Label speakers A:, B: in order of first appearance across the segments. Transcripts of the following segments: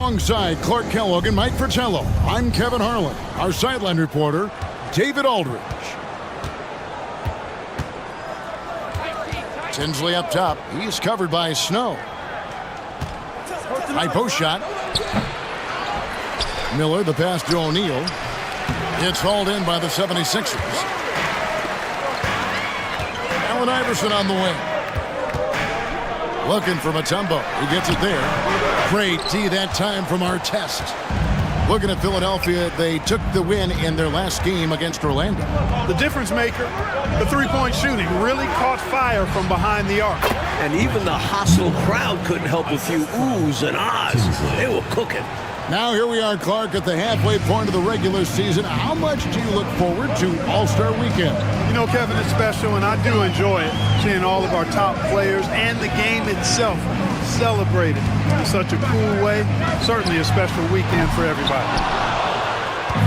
A: Alongside Clark Kellogg and Mike Fratello, I'm Kevin Harlan. Our sideline reporter, David Aldridge. Tinsley up top. He's covered by Snow. High post shot. Miller, the pass to O'Neal. It's hauled in by the 76ers. Allen Iverson on the wing. Looking for Mutombo. He gets it there. Great D that time from Artest. Looking at Philadelphia, they took the win in their last game against Orlando.
B: The difference maker, the three-point shooting, really caught fire from behind the arc.
C: And even the hostile crowd couldn't help a few oohs and ahs. They were cooking.
A: Now here we are, Clark, at the halfway point of the regular season. How much do you look forward to All-Star Weekend?
B: You know, Kevin, it's special, and I do enjoy it, seeing all of our top players and the game itself celebrated in such a cool way. Certainly a special weekend for everybody.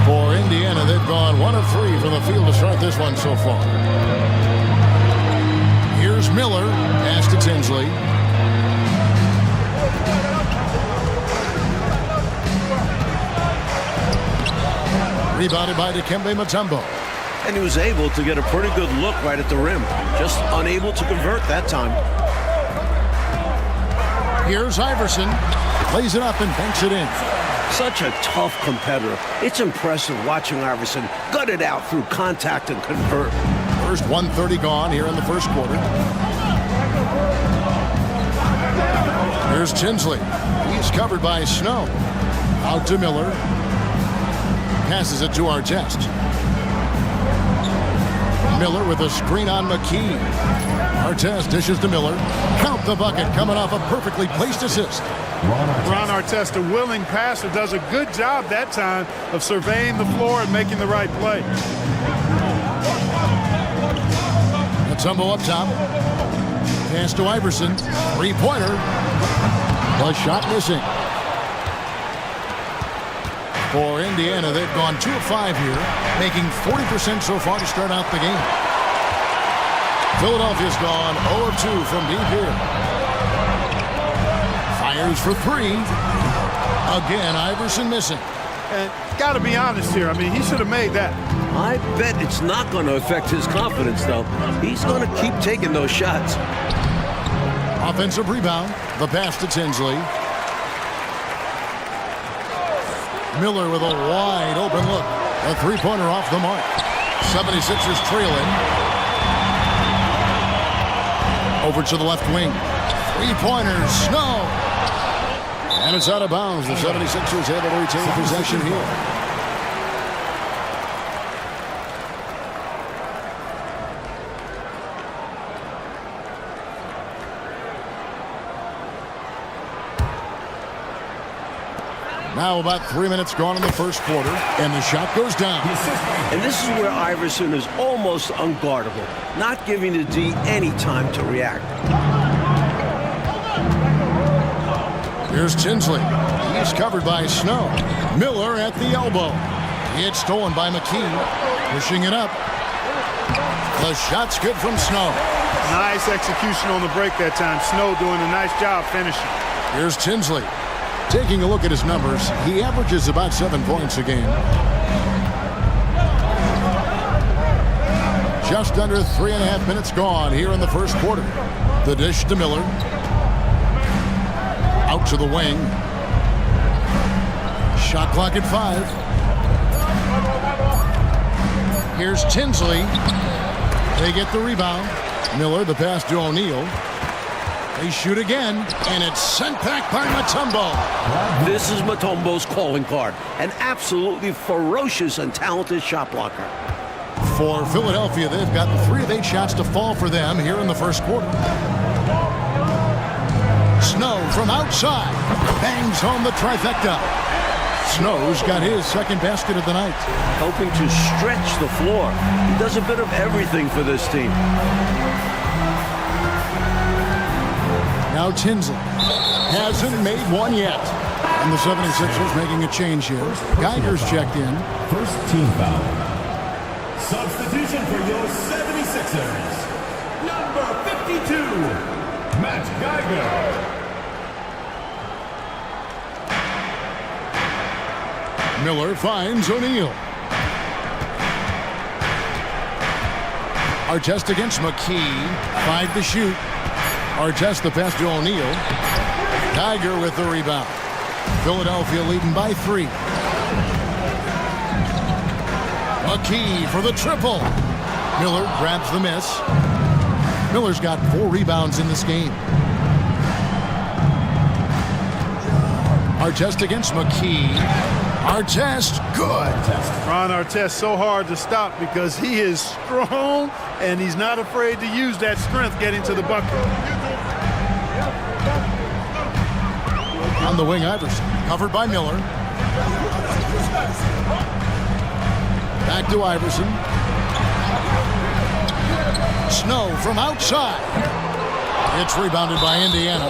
A: For Indiana, they've gone 1 of 3 from the field to start this one so far. Here's Miller, pass to Tinsley. Rebounded by Dikembe Mutombo.
C: And he was able to get a pretty good look right at the rim. Just unable to convert that time.
A: Here's Iverson. Lays it up and banks it in.
C: Such a tough competitor. It's impressive watching Iverson gut it out through contact and convert.
A: First 1:30 gone here in the first quarter. Here's Tinsley. He's covered by Snow. Out to Miller. Passes it to Artest. Miller with a screen on McKee. Artest dishes to Miller. Count the bucket coming off a perfectly placed assist.
B: Ron Artest, a willing passer, does a good job that time of surveying the floor and making the right play.
A: Mutombo up top. Pass to Iverson. Three-pointer. The shot missing. For Indiana, they've gone 2 of 5 here, making 40% so far to start out the game. Philadelphia's gone 0 of 2 from deep here. Fires for 3. Again, Iverson missing.
B: And got to be honest here. I mean, he should have made that.
C: I bet it's not going to affect his confidence, though. He's going to keep taking those shots.
A: Offensive rebound. The pass to Tinsley. Miller with a wide open look. A three-pointer off the mark. 76ers trailing. Over to the left wing. Three-pointers. Snow. And it's out of bounds. The 76ers able to retain possession here. Now about 3 minutes gone in the first quarter, and the shot goes down.
C: And this is where Iverson is almost unguardable, not giving the D any time to react.
A: Here's Tinsley. He's covered by Snow. Miller at the elbow. It's stolen by McKee. Pushing it up. The shot's good from Snow.
B: Nice execution on the break that time. Snow doing a nice job finishing.
A: Here's Tinsley. Taking a look at his numbers, he averages about 7 points a game. Just under 3.5 minutes gone here in the first quarter. The dish to Miller. Out to the wing. Shot clock at 5. Here's Tinsley. They get the rebound. Miller, the pass to O'Neal. They shoot again, and it's sent back by Mutombo.
C: This is Mutombo's calling card. An absolutely ferocious and talented shot blocker.
A: For Philadelphia, they've gotten 3 of 8 shots to fall for them here in the first quarter. Snow from outside. Bangs home the trifecta. Snow's got his second basket of the night.
C: Helping to stretch the floor. He does a bit of everything for this team.
A: Now Tinsley hasn't made one yet. And the 76ers making a change here. Geiger's checked in.
D: First team foul. Substitution for your 76ers. Number 52, Matt Geiger.
A: Miller finds O'Neal. Artest against McKee. 5 to shoot. Artest the pass to O'Neal. Geiger with the rebound. Philadelphia leading by 3. McKee for the triple. Miller grabs the miss. Miller's got 4 rebounds in this game. Artest against McKee. Artest, good.
B: Ron Artest so hard to stop because he is strong and he's not afraid to use that strength getting to the bucket.
A: On the wing, Iverson. Covered by Miller. Back to Iverson. Snow from outside. It's rebounded by Indiana.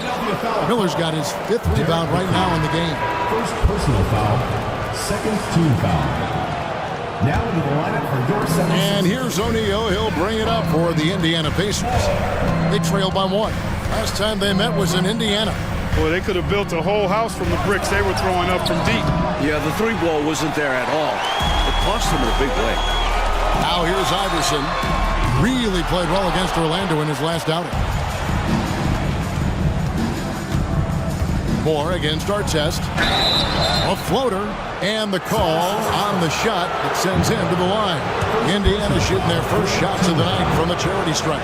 A: Miller's got his 5th rebound right now in the game.
D: First personal foul, second team foul. Now into the lineup for your 76ers.
A: And here's O'Neal. He'll bring it up for the Indiana Pacers. They trail by 1. Last time they met was in Indiana.
B: Boy, they could have built a whole house from the bricks they were throwing up from deep.
C: Yeah, the 3-ball wasn't there at all. It cost them in a big way.
A: Now here's Iverson. Really played well against Orlando in his last outing. Moore against Artest. A floater. And the call on the shot that sends him to the line. Indiana shooting their first shots of the night from the charity stripe.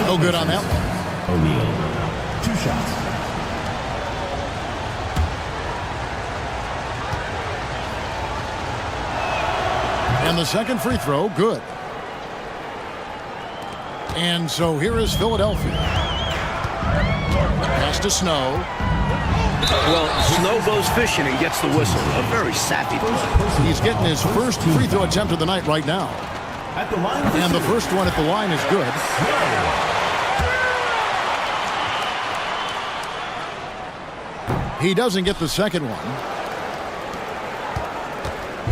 A: No good on that one.
D: O'Neal, 2 shots.
A: And the second free throw, good. And so here is Philadelphia. Pass to Snow.
C: Well, Snow goes fishing and gets the whistle. A very savvy play.
A: He's getting his first free throw attempt of the night right now.
D: At the line,
A: And the first one at the line is good. He doesn't get the second one.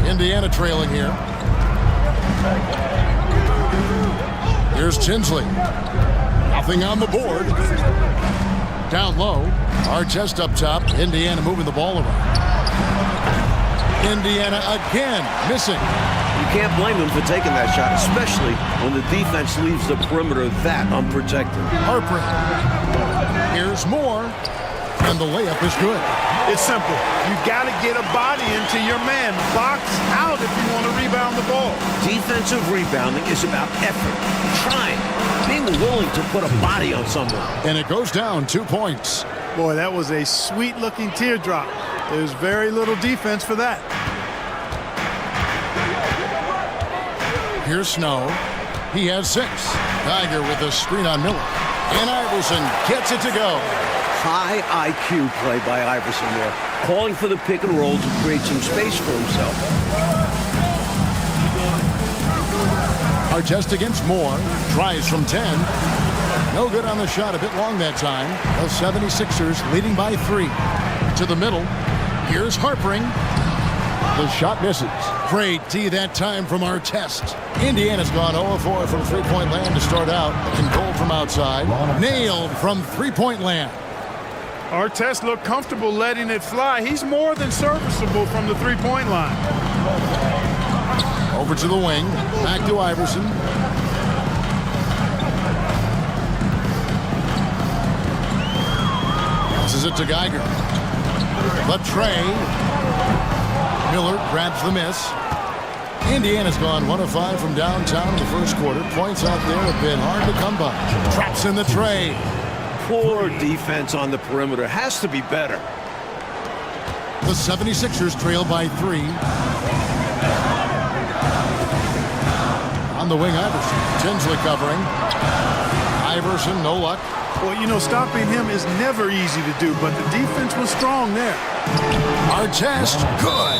A: Indiana trailing here. Here's Tinsley. Nothing on the board. Down low. Artest up top. Indiana moving the ball around. Indiana again missing.
C: You can't blame them for taking that shot, especially when the defense leaves the perimeter that unprotected.
A: Harper. Here's Moore. And the layup is good.
B: It's simple. You got to get a body into your man. Box out if you want to rebound the ball.
C: Defensive rebounding is about effort, trying, being willing to put a body on someone.
A: And it goes down 2 points.
B: Boy, that was a sweet-looking teardrop. There's very little defense for that.
A: Here's Snow. He has 6. Geiger with a screen on Miller. And Iverson gets it to go.
C: High IQ play by Iverson there, calling for the pick and roll to create some space for himself.
A: Artest against Moore. Tries from 10. No good on the shot. A bit long that time. The 76ers leading by 3. To the middle. Here's Harpering. The shot misses. Great D that time from Artest. Indiana's gone 0-4 from three-point land to start out. And goal from outside. Nailed from three-point land.
B: Artest looked comfortable letting it fly. He's more than serviceable from the three-point line.
A: Over to the wing. Back to Iverson. Passes it to Geiger. The tray. Miller grabs the miss. Indiana's gone 1 of 5 from downtown in the first quarter. Points out there have been hard to come by. Traps in the tray.
C: Poor defense on the perimeter. Has to be better.
A: The 76ers trail by 3. On the wing, Iverson. Tinsley covering. Iverson, no luck.
B: Well, you know, stopping him is never easy to do, but the defense was strong there.
A: Artest, good.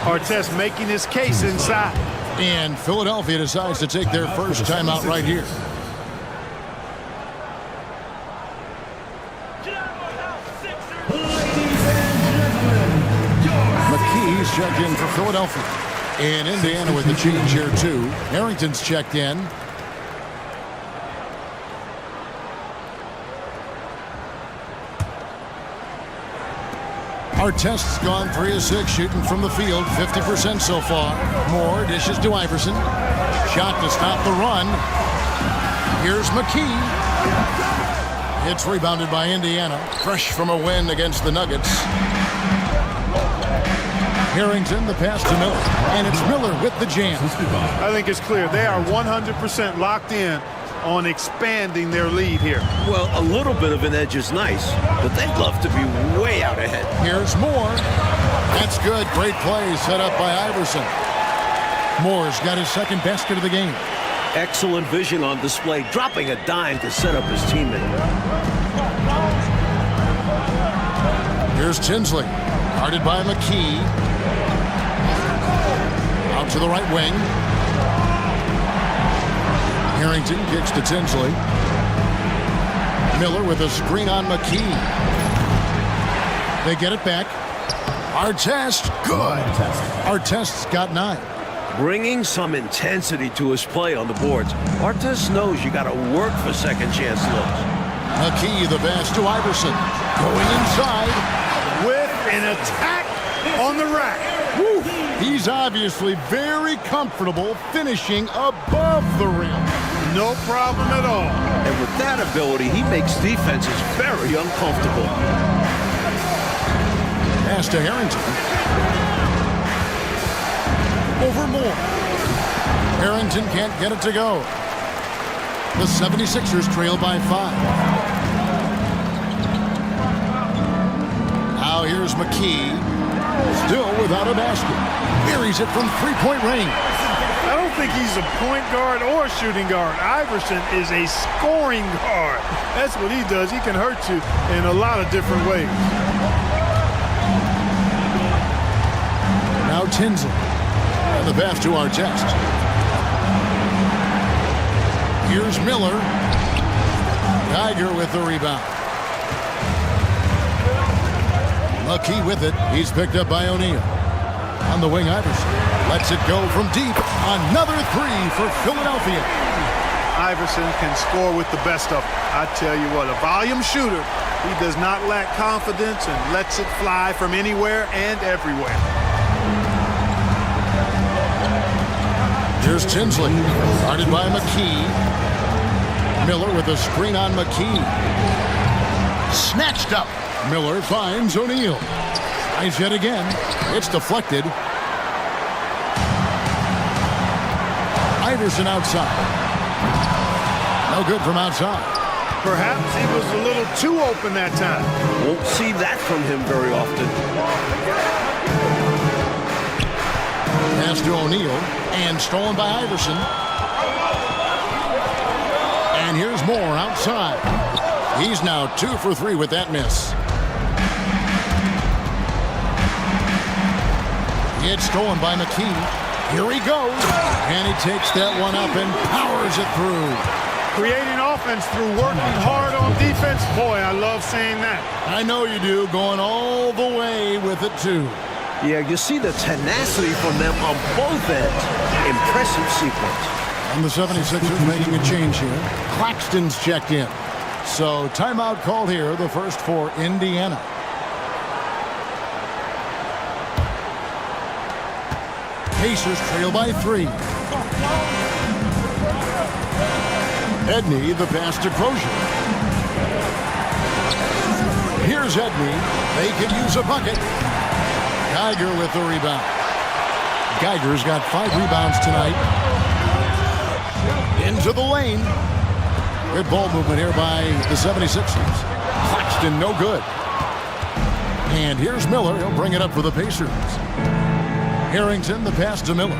B: Artest making his case inside.
A: And Philadelphia decides to take their first timeout right here. McKee's checked in for Philadelphia. And Indiana with the change here, too. Harrington's checked in. Artest's gone 3 of 6 shooting from the field, 50% so far. Moore dishes to Iverson. Shot to stop the run. Here's McKee. It's rebounded by Indiana. Fresh from a win against the Nuggets. Harrington, the pass to Miller. And it's Miller with the jam.
B: I think it's clear. They are 100% locked in on expanding their lead here.
C: Well, a little bit of an edge is nice, but they'd love to be way out ahead.
A: Here's Moore. That's good. Great play set up by Iverson. Moore's got his second basket of the game.
C: Excellent vision on display, dropping a dime to set up his teammate.
A: Here's Tinsley. Guarded by McKee. Out to the right wing. Harrington kicks to Tinsley. Miller with a screen on McKee. They get it back. Artest, good. Artest's got 9.
C: Bringing some intensity to his play on the boards. Artest knows you got to work for second chance looks.
A: McKee, the pass to Iverson. Going inside.
B: With an attack on the rack.
A: Woo. He's obviously very comfortable finishing above the rim.
B: No problem at all.
C: And with that ability, he makes defenses very uncomfortable.
A: Pass to Harrington. Over Moore. Harrington can't get it to go. The 76ers trail by 5. Now here's McKee. Still without a basket. Buries it from three-point range.
B: I don't think he's a point guard or a shooting guard. Iverson is a scoring guard. That's what he does. He can hurt you in a lot of different ways.
A: Now Tinsley. And the pass to Artest. Here's Miller. Geiger with the rebound. McKee with it. He's picked up by O'Neal. On the wing, Iverson lets it go from deep. Another 3 for Philadelphia.
B: Iverson can score with the best of them. I tell you what, a volume shooter. He does not lack confidence and lets it fly from anywhere and everywhere.
A: Here's Tinsley, guarded by McKee. Miller with a screen on McKee. Snatched up. Miller finds O'Neal. Tries yet again. It's deflected. Iverson outside. No good from outside.
B: Perhaps he was a little too open that time.
C: Won't see that from him very often.
A: Pass to O'Neal, and stolen by Iverson. And here's Moore outside. He's now 2 for 3 with that miss. It's stolen by McKee. Here he goes. And he takes that one up and powers it through.
B: Creating offense through working hard on defense. Boy, I love seeing that.
A: I know you do, going all the way with it, too.
C: Yeah, you see the tenacity from them on both ends. Impressive sequence.
A: And the 76ers making a change here. Claxton's checked in. So timeout called here, the first for Indiana. Pacers trail by 3. Edney, the pass to Crozier. Here's Edney. They could use a bucket. Geiger with the rebound. Geiger's got 5 rebounds tonight. Into the lane. Good ball movement here by the 76ers. Claxton, no good. And here's Miller. He'll bring it up for the Pacers. Harrington, the pass to Miller.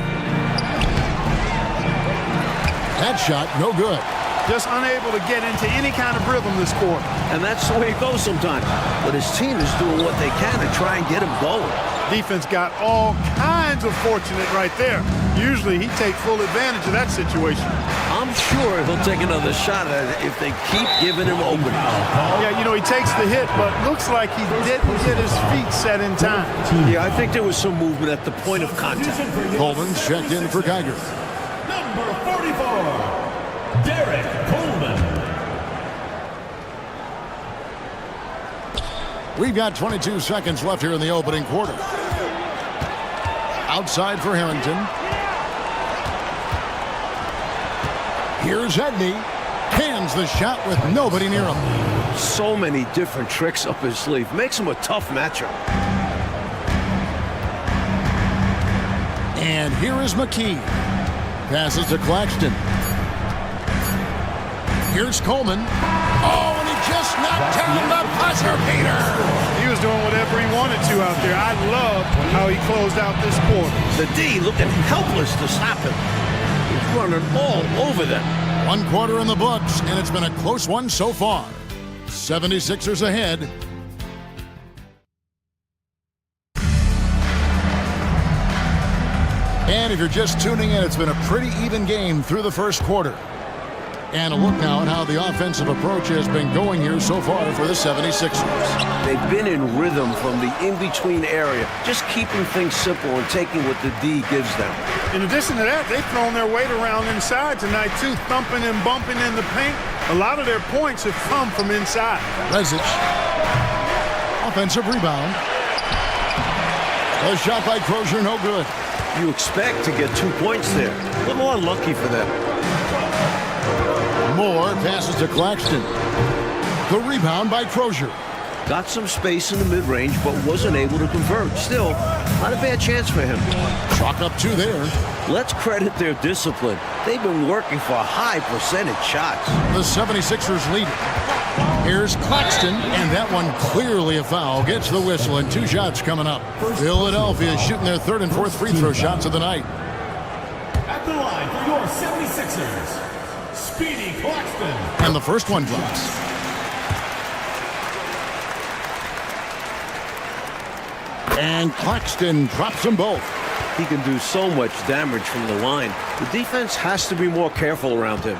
A: That shot, no good.
B: Just unable to get into any kind of rhythm this quarter.
C: And that's the way it goes sometimes. But his team is doing what they can to try and get him going.
B: Defense got all kinds of fortunate right there. Usually he takes full advantage of that situation.
C: I'm sure he'll take another shot at it if they keep giving him openings.
B: Yeah, you know, he takes the hit, but looks like he didn't get his feet set in time.
C: Yeah, I think there was some movement at the point of contact.
A: Coleman's checked in for Geiger.
D: Number 44, Derek Coleman.
A: We've got 22 seconds left here in the opening quarter. Outside for Harrington. Here's Edney. Cans the shot with nobody near him.
C: So many different tricks up his sleeve. Makes him a tough matchup.
A: And here is McKee. Passes to Claxton. Here's Coleman. Oh, and he just knocked down the buzzer beater.
B: He was doing whatever he wanted to out there. I love how he closed out this quarter.
C: The D looking helpless to stop him. He's running all over them.
A: 1 quarter in the books, and it's been a close one so far. 76ers ahead. And if you're just tuning in, it's been a pretty even game through the first quarter. And a look now at how the offensive approach has been going here so far for the 76ers.
C: They've been in rhythm from the in-between area, just keeping things simple and taking what the D gives them.
B: In addition to that, they've thrown their weight around inside tonight, too, thumping and bumping in the paint. A lot of their points have come from inside.
A: Rezic. Offensive rebound. A shot by Crozier, no good.
C: You expect to get 2 points there. A little unlucky for them.
A: Moore passes to Claxton. The rebound by Crozier.
C: Got some space in the mid-range, but wasn't able to convert. Still, not a bad chance for him.
A: Chalk up 2 there.
C: Let's credit their discipline. They've been working for high percentage shots.
A: The 76ers lead. Here's Claxton, and that one clearly a foul. Gets the whistle, and 2 shots coming up. Philadelphia is shooting their 3rd and 4th free throw shots of the night.
D: At the line for your 76ers, Speedy Claxton.
A: And the first one drops. And Claxton drops them both.
C: He can do so much damage from the line. The defense has to be more careful around him.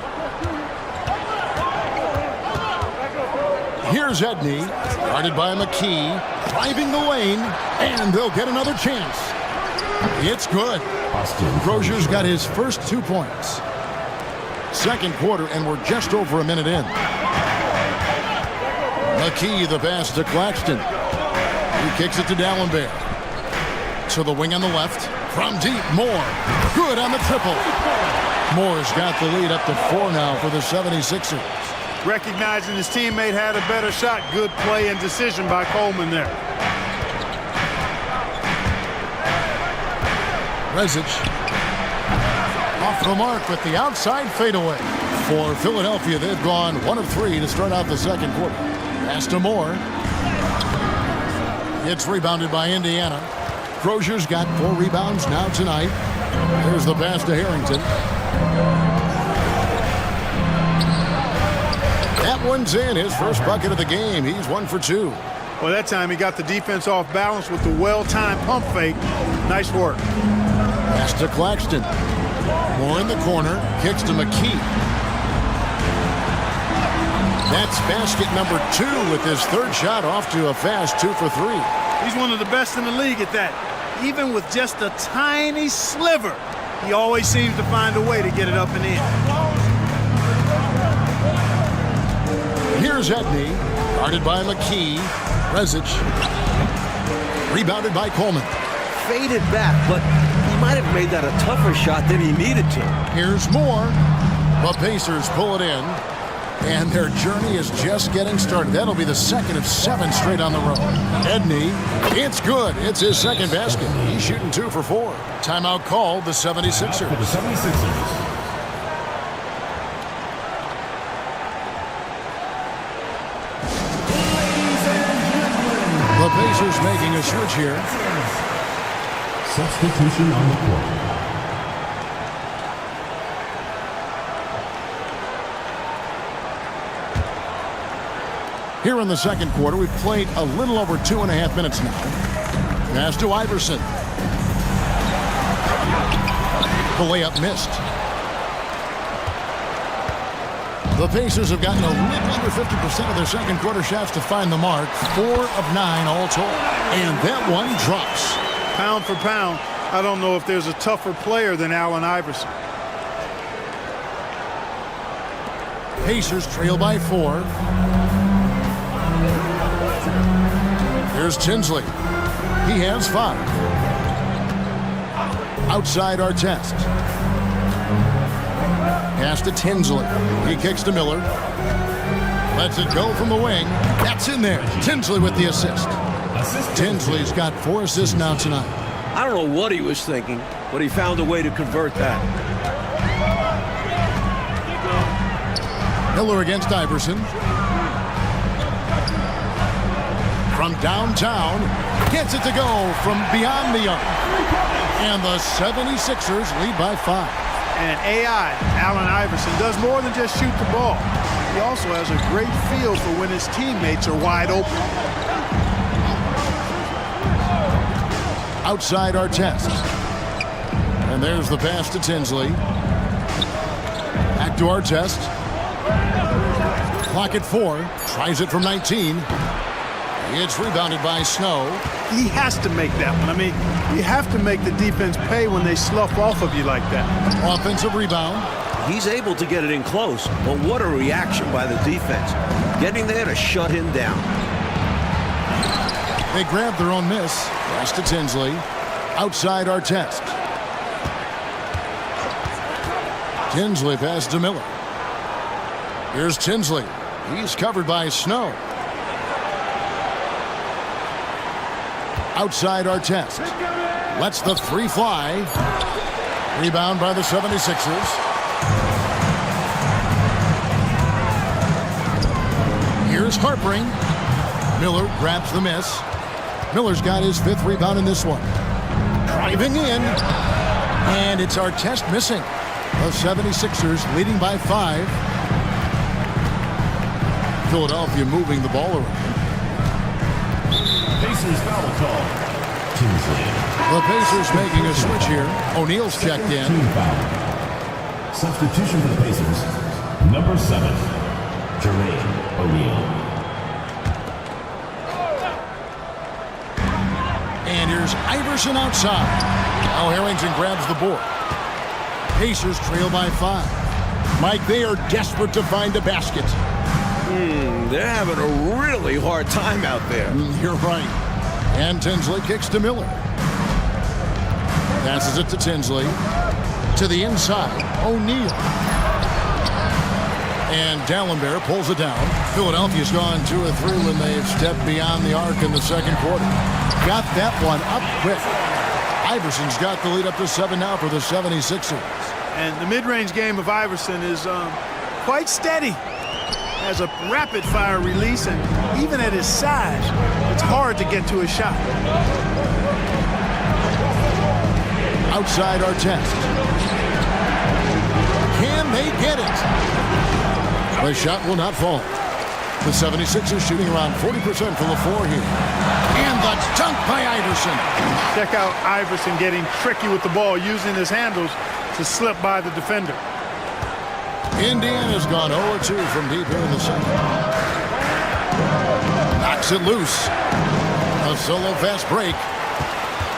A: Here's Edney, guarded by McKee, driving the lane, and they'll get another chance. It's good. Crozier's got his first 2 points. Second quarter, and we're just over a minute in. McKee, the pass to Claxton. He kicks it to Dallenberg. To the wing on the left. From deep, Moore. Good on the triple. Moore's got the lead up to 4 now for the 76ers.
B: Recognizing his teammate had a better shot. Good play and decision by Coleman there.
A: Rezic. Off the mark with the outside fadeaway. For Philadelphia, they've gone 1 of 3 to start out the second quarter. Pass to Moore. It's rebounded by Indiana. Crozier's got 4 rebounds now tonight. Here's the pass to Harrington. That one's in. His first bucket of the game. He's 1 for 2.
B: Well, that time he got the defense off balance with the well-timed pump fake. Nice work.
A: Pass to Claxton. Moore in the corner. Kicks to McKee. That's basket number 2 with his 3rd shot off to a fast 2 for 3.
B: He's one of the best in the league at that. Even with just a tiny sliver, he always seems to find a way to get it up and in.
A: Here's Edney, guarded by McKee. Rezic. Rebounded by Coleman.
C: Faded back, but he might have made that a tougher shot than he needed to.
A: Here's Moore. The Pacers pull it in. And their journey is just getting started. That'll be the 2nd of 7 straight on the road. Edney, it's good. It's his 2nd basket. He's shooting 2 for 4. Timeout called the 76ers.
D: For the 76ers.
A: The Pacers making a switch here.
D: Substitution on the court.
A: Here in the second quarter, we've played a little over 2.5 minutes now. Pass to Iverson. The layup missed. The Pacers have gotten a little under 50% of their second quarter shots to find the mark. 4 of 9 all told. And that one drops.
B: Pound for pound, I don't know if there's a tougher player than Allen Iverson.
A: Pacers trail by 4. Here's Tinsley. He has 5. Outside Artest. Pass to Tinsley. He kicks to Miller. Lets it go from the wing. That's in there. Tinsley with the assist. Tinsley's got 4 assists now tonight.
C: I don't know what he was thinking, but he found a way to convert that.
A: Miller against Iverson. From downtown, gets it to go from beyond the arc. And the 76ers lead by 5.
B: And AI, Allen Iverson, does more than just shoot the ball. He also has a great feel for when his teammates are wide open.
A: Outside Artest. And there's the pass to Tinsley. Back to Artest. Clock at 4. Tries it from 19. It's rebounded by Snow.
B: He has to make that one. I mean, you have to make the defense pay when they slough off of you like that.
A: Offensive rebound.
C: He's able to get it in close, but what a reaction by the defense. Getting there to shut him down.
A: They grab their own miss. Pass to Tinsley. Outside Artest. Tinsley pass to Miller. Here's Tinsley. He's covered by Snow. Outside Artest. Lets the 3 fly. Rebound by the 76ers. Here's Harpering. Miller grabs the miss. Miller's got his 5th rebound in this one. Driving in. And it's Artest missing. The 76ers leading by 5. Philadelphia moving the ball around.
D: Pacers foul call. Tinsley.
A: The Pacers making a switch here. O'Neal's checked in.
D: Team foul. Substitution for the Pacers. Number 7, Jermaine O'Neal.
A: And here's Iverson outside. Now Harrington grabs the board. Pacers trail by 5. Mike, they are desperate to find a basket.
C: They're having a really hard time out there.
A: You're right. And Tinsley kicks to Miller. Passes it to Tinsley. To the inside, O'Neal. And Dallenberg pulls it down. Philadelphia's gone 2 or 3 when they've stepped beyond the arc in the second quarter. Got that one up quick. Iverson's got the lead up to 7 now for the 76ers.
B: And the mid-range game of Iverson is quite steady. Has a rapid-fire release, and even at his size, it's hard to get to his shot.
A: Outside Artest. Can they get it? The shot will not fall. The 76ers shooting around 40% from the floor here. And the dunk by Iverson.
B: Check out Iverson getting tricky with the ball, using his handles to slip by the defender.
A: Indiana's gone 0-2 from deep here in the second. Knocks it loose. A solo fast break.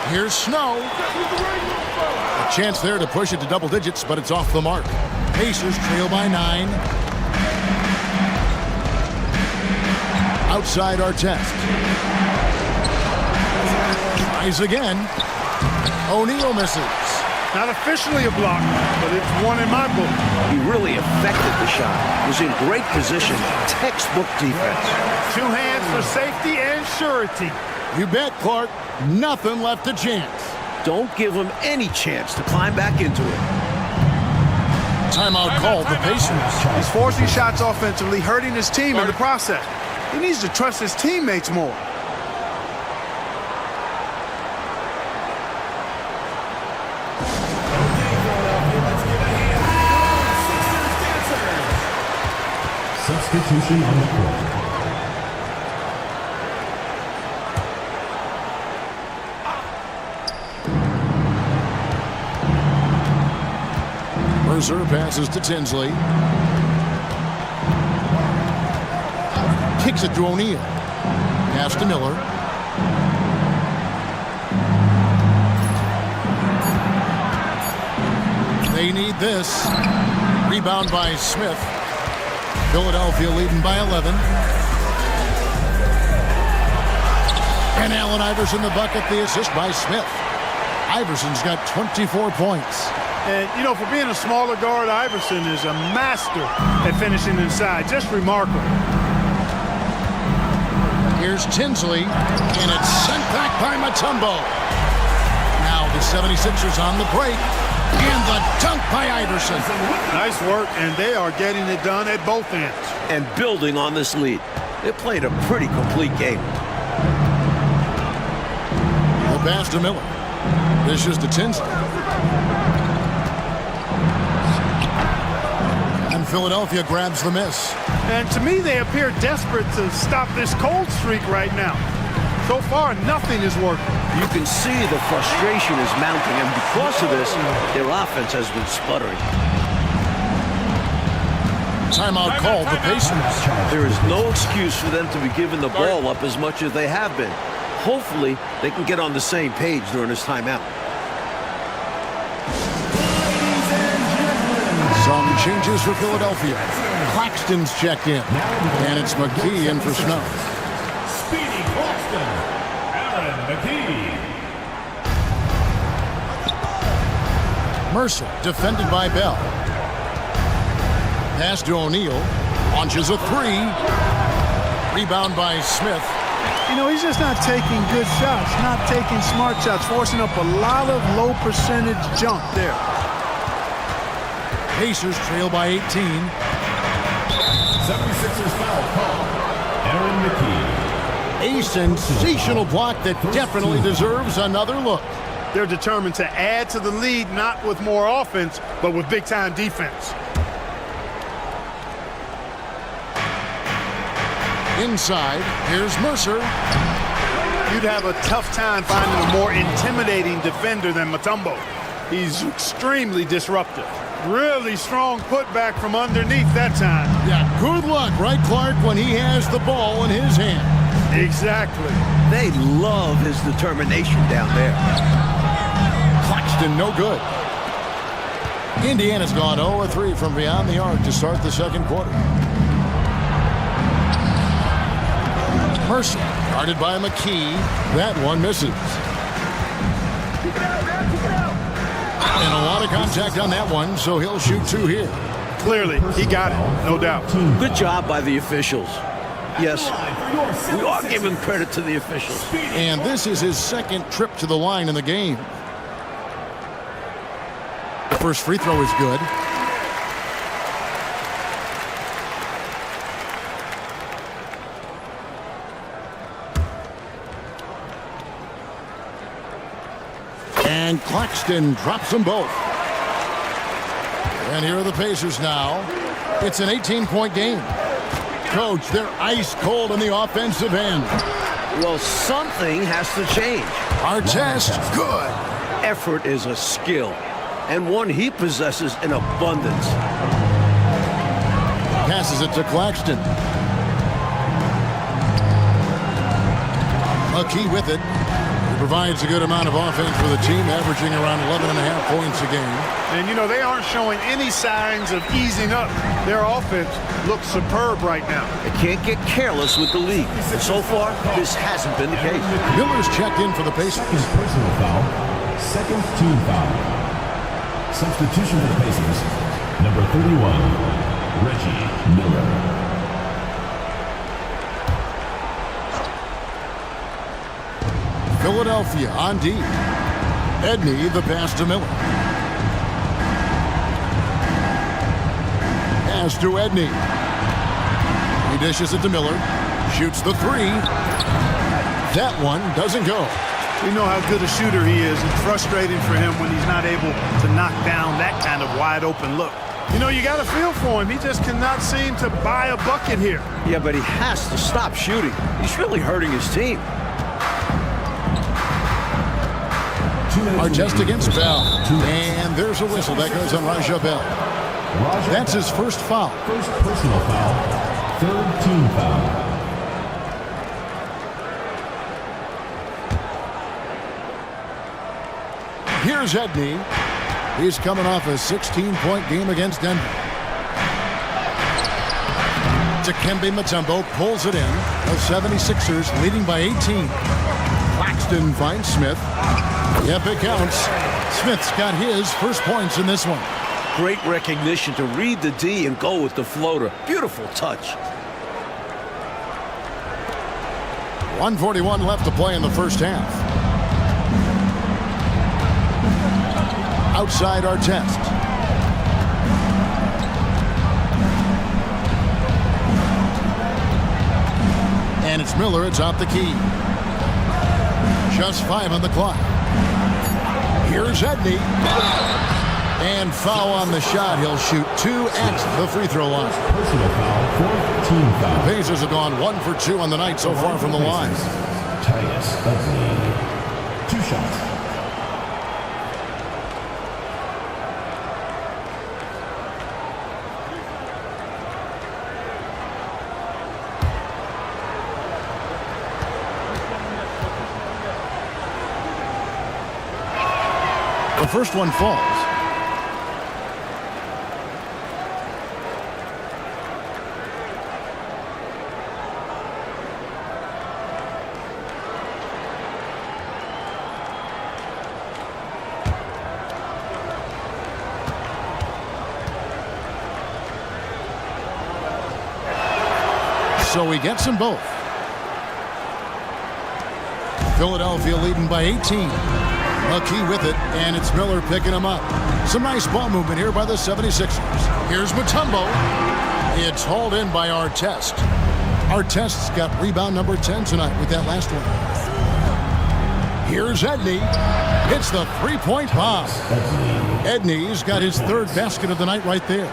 A: Here's Snow. A chance there to push it to double digits, but it's off the mark. Pacers trail by 9. Outside Artest. Tries again. O'Neal misses.
B: Not officially a block, but it's one in my book.
C: He really affected the shot. Was in great position. Textbook defense.
B: 2 hands for safety and surety.
A: You bet, Clark. Nothing left to chance.
C: Don't give him any chance to climb back into it.
A: Timeout called the Pacers.
B: He's forcing shots offensively, hurting his team in the process. He needs to trust his teammates more.
D: Substitution on the court.
A: Mercer passes to Tinsley. Kicks it to O'Neal. Pass to Miller. They need this. Rebound by Smith. Philadelphia leading by 11. And Allen Iverson the bucket, the assist by Smith. Iverson's got 24 points.
B: And, you know, for being a smaller guard, Iverson is a master at finishing inside. Just remarkable.
A: Here's Tinsley, and it's sent back by Mutombo. Now the 76ers on the break, and the dunk by Iverson.
B: Nice work, and they are getting it done at both ends.
C: And building on this lead. They played a pretty complete game.
A: The pass to Miller. This is to Tinsley. And Philadelphia grabs the miss.
B: And to me, they appear desperate to stop this cold streak right now. So far, nothing is working.
C: You can see the frustration is mounting, and because of this, their offense has been sputtering.
A: Timeout called the Pacers.
C: There is no excuse for them to be giving the ball up as much as they have been. Hopefully, they can get on the same page during this timeout.
A: Some changes for Philadelphia. Claxton's checked in, and it's McKee in for Snow.
D: Speedy Claxton. Aaron McKee.
A: Mercer defended by Bell. Pass to O'Neal. Launches a three. Rebound by Smith.
B: You know, he's just not taking good shots, not taking smart shots, forcing up a lot of low percentage jump there.
A: Pacers trail by 18.
D: 76ers foul call. Aaron McKee.
A: A sensational block that definitely deserves another look.
B: They're determined to add to the lead, not with more offense, but with big-time defense.
A: Inside, here's Mercer.
B: You'd have a tough time finding a more intimidating defender than Mutombo. He's extremely disruptive. Really strong putback from underneath that time.
A: Yeah, good luck, right, Clark, when he has the ball in his hand.
B: Exactly.
C: They love his determination down there.
A: Claxton, no good. Indiana's gone 0-3 from beyond the arc to start the second quarter. Mercer, guarded by McKee. That one misses. And a lot of contact on that one, so he'll shoot two here.
B: Clearly, he got it, no doubt.
C: Good job by the officials. Yes, we are giving credit to the officials.
A: And this is his second trip to the line in the game. The first free throw is good. And Claxton drops them both. And here are the Pacers now. It's an 18-point game. Coach, they're ice cold on the offensive end.
C: Well, something has to change.
A: Our test, good.
C: Effort is a skill, and one he possesses in abundance.
A: Passes it to Claxton. McKee with it. He provides a good amount of offense for the team, averaging around 11.5 points a game.
B: And, you know, they aren't showing any signs of easing up. Their offense looks superb right now.
C: They can't get careless with the league. And so far, this hasn't been the case.
A: Miller's checked in for the Pacers.
D: His personal foul. Second team foul. Substitution for the Pacers. Number 31, Reggie Miller.
A: Philadelphia on D. Edney, the pass to Miller. Pass to Edney. He dishes it to Miller. Shoots the three. That one doesn't go.
B: We know how good a shooter he is. It's frustrating for him when he's not able to knock down that kind of wide open look. You know, you got to feel for him. He just cannot seem to buy a bucket here.
C: Yeah, but he has to stop shooting. He's really hurting his team.
A: Artest against Bell. And there's a whistle that goes on Raja Bell. That's his first foul.
D: First personal foul. Third team foul.
A: Here's Edney. He's coming off a 16-point game against Denver. Dikembe Mutombo pulls it in. The 76ers leading by 18. Claxton finds Smith. Yep, it counts. Smith's got his first points in this one.
C: Great recognition to read the D and go with the floater. Beautiful touch.
A: 1:41 left to play in the first half. Outside Artest. And it's Miller atop the key. Just 5 on the clock. Here's Edney. And foul on the shot. He'll shoot 2 at the free throw line.
D: Personal foul, 14 foul.
A: The Pacers have gone 1 for 2 on the night so far from the line.
D: Tyus Edney. 2 shots.
A: The first one falls. So he gets them both. Philadelphia leading by 18. McKee with it, and it's Miller picking him up. Some nice ball movement here by the 76ers. Here's Mutombo. It's hauled in by Artest. Artest's got rebound number 10 tonight with that last one. Here's Edney. It's the three-point bomb. Edney's got his third basket of the night right there.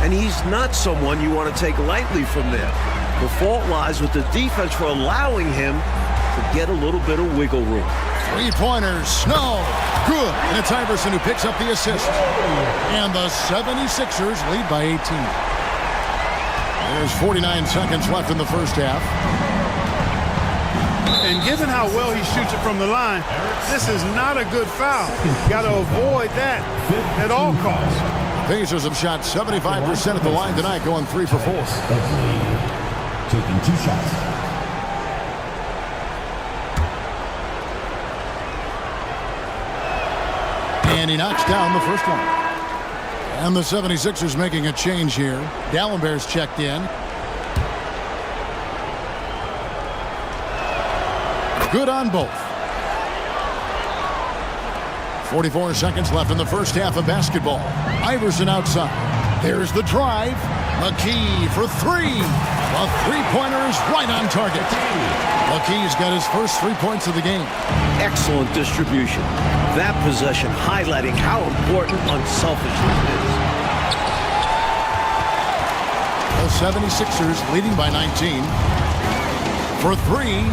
C: And he's not someone you want to take lightly from there. The fault lies with the defense for allowing him to get a little bit of wiggle room.
A: Three-pointers, Snow, good. And it's Iverson who picks up the assist. And the 76ers lead by 18. There's 49 seconds left in the first half.
B: And given how well he shoots it from the line, this is not a good foul. Got to avoid that at all costs.
A: Pacers have shot 75% at the line tonight, going 3 for 4.
D: Taking 2 shots.
A: And he knocks down the first one. And the 76ers making a change here. Dallenberg's checked in. Good on both. 44 seconds left in the first half of basketball. Iverson outside. There's the drive. McKee for 3. The three-pointer is right on target. McKee's got his first 3 points of the game.
C: Excellent distribution. That possession highlighting how important unselfishness is.
A: The 76ers leading by 19. For 3.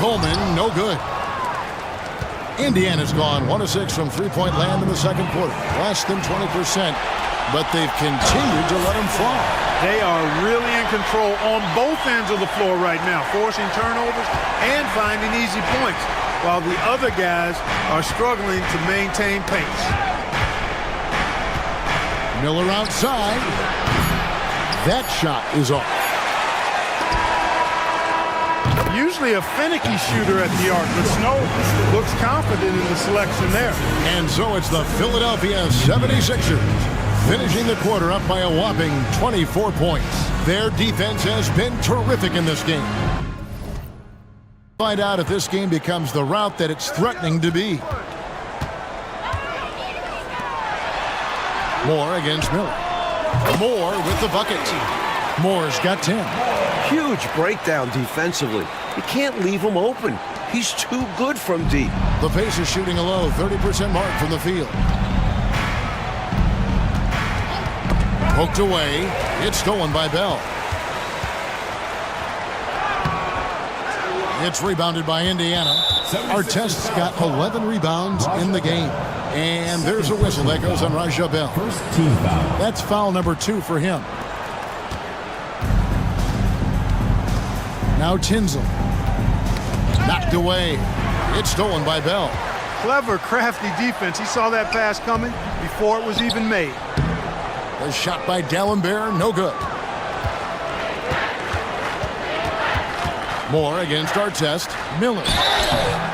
A: Coleman, no good. Indiana's gone 1 of 6 from three-point land in the second quarter. Less than 20%, but they've continued to let them fly.
B: They are really in control on both ends of the floor right now, forcing turnovers and finding easy points, while the other guys are struggling to maintain pace.
A: Miller outside. That shot is off.
B: Usually a finicky shooter at the arc, but Snow looks confident in the selection there.
A: And so it's the Philadelphia 76ers finishing the quarter up by a whopping 24 points. Their defense has been terrific in this game. Find out if this game becomes the route that it's threatening to be. Moore against Miller. Moore with the bucket. Moore's got 10.
C: Huge breakdown defensively. You can't leave him open. He's too good from deep.
A: The Pacers shooting a low 30% mark from the field. Poked away. It's stolen by Bell. It's rebounded by Indiana. Artest's got 11 rebounds in the game. And there's a whistle that goes on Raja Bell.
D: First team foul.
A: That's foul number 2 for him. Now Tinsley. Knocked away. It's stolen by Bell.
B: Clever, crafty defense. He saw that pass coming before it was even made.
A: The shot by Dallenberg, no good. Moore against Artest. Miller.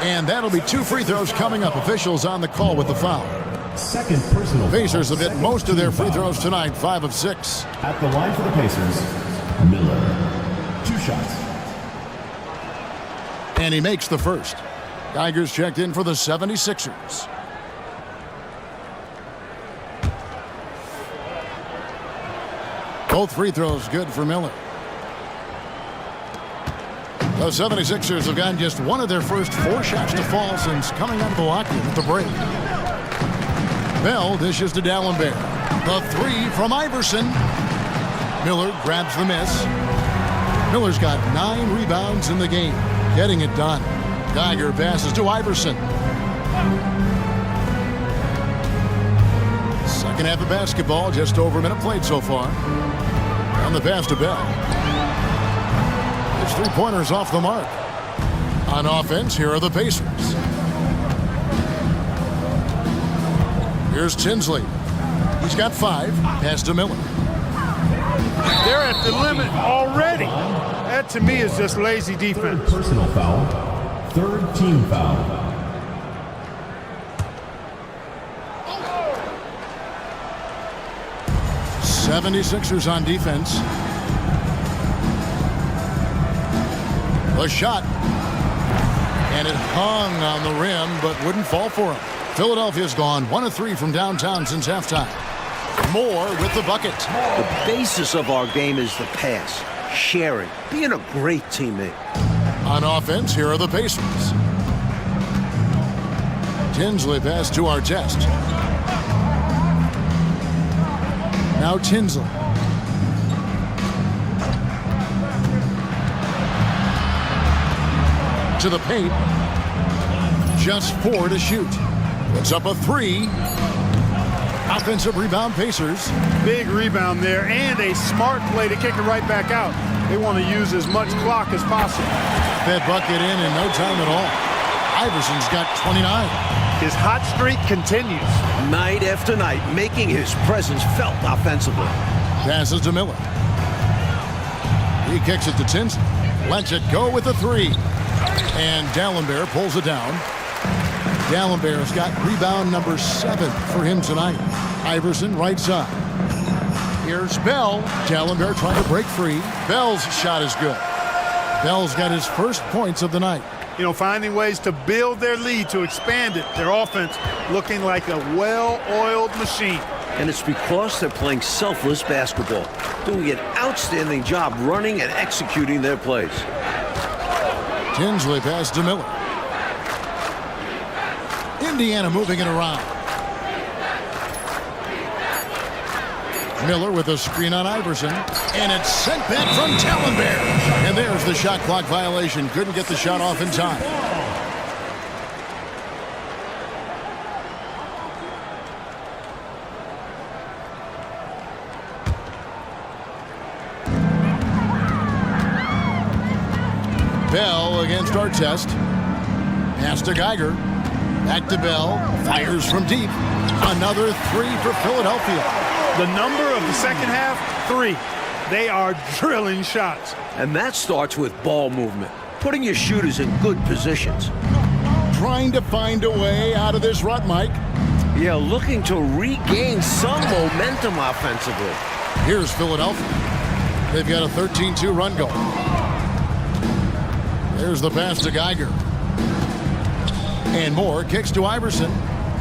A: And that'll be 2 free throws coming up. Officials on the call with the foul.
D: Second personal.
A: Pacers have hit
D: Second
A: most of their free
D: foul.
A: throws tonight, 5 of 6.
D: At the line for the Pacers, Miller. 2 shots.
A: And he makes the first. Geiger's checked in for the 76ers. Both free throws good for Miller. The 76ers have gotten just one of their first 4 shots to fall since coming out of the locker room at the break. Bell dishes to D'Alembert. The 3 from Iverson. Miller grabs the miss. Miller's got 9 rebounds in the game, getting it done. Geiger passes to Iverson. Second half of basketball, just over a minute played so far. On the pass to Bell. His 3-pointers off the mark. On offense, here are the Pacers. Here's Tinsley. He's got 5. Pass to Miller.
B: They're at the limit already. That, to me, is just lazy defense.
D: Third personal foul. Third team foul.
A: '76ers on defense. The shot. And it hung on the rim, but wouldn't fall for him. Philadelphia's gone 1 of 3 from downtown since halftime. Moore with the bucket.
C: The basis of our game is the pass, sharing, being a great teammate.
A: On offense, here are the Pacers. Tinsley pass to Artest. Now Tinsley. To the paint. Just 4 to shoot. Puts up a 3. Offensive rebound, Pacers.
B: Big rebound there, and a smart play to kick it right back out. They want to use as much clock as possible.
A: That bucket in no time at all. Iverson's got 29.
B: His hot streak continues.
C: Night after night, making his presence felt offensively.
A: Passes to Miller. He kicks it to Tinsley. Lets it go with a 3. And D'Alembert pulls it down. D'Alembert's got rebound number 7 for him tonight. Iverson right side. Here's Bell. D'Alembert trying to break free. Bell's shot is good. Bell's got his first points of the night.
B: You know, finding ways to build their lead, to expand it. Their offense looking like a well-oiled machine.
C: And it's because they're playing selfless basketball, doing an outstanding job running and executing their plays.
A: Tinsley pass to Miller. Indiana moving it around. Miller with a screen on Iverson. And it's sent back from D'Alembert. And there's the shot clock violation. Couldn't get the shot off in time. Bell against Artest. Pass to Geiger. Back to Bell. Fires from deep. Another 3 for Philadelphia.
B: The number of the second half, 3. They are drilling shots.
C: And that starts with ball movement, putting your shooters in good positions.
A: Trying to find a way out of this rut, Mike.
C: Yeah, looking to regain some momentum offensively.
A: Here's Philadelphia. They've got a 13-2 run going. There's the pass to Geiger. And Moore kicks to Iverson.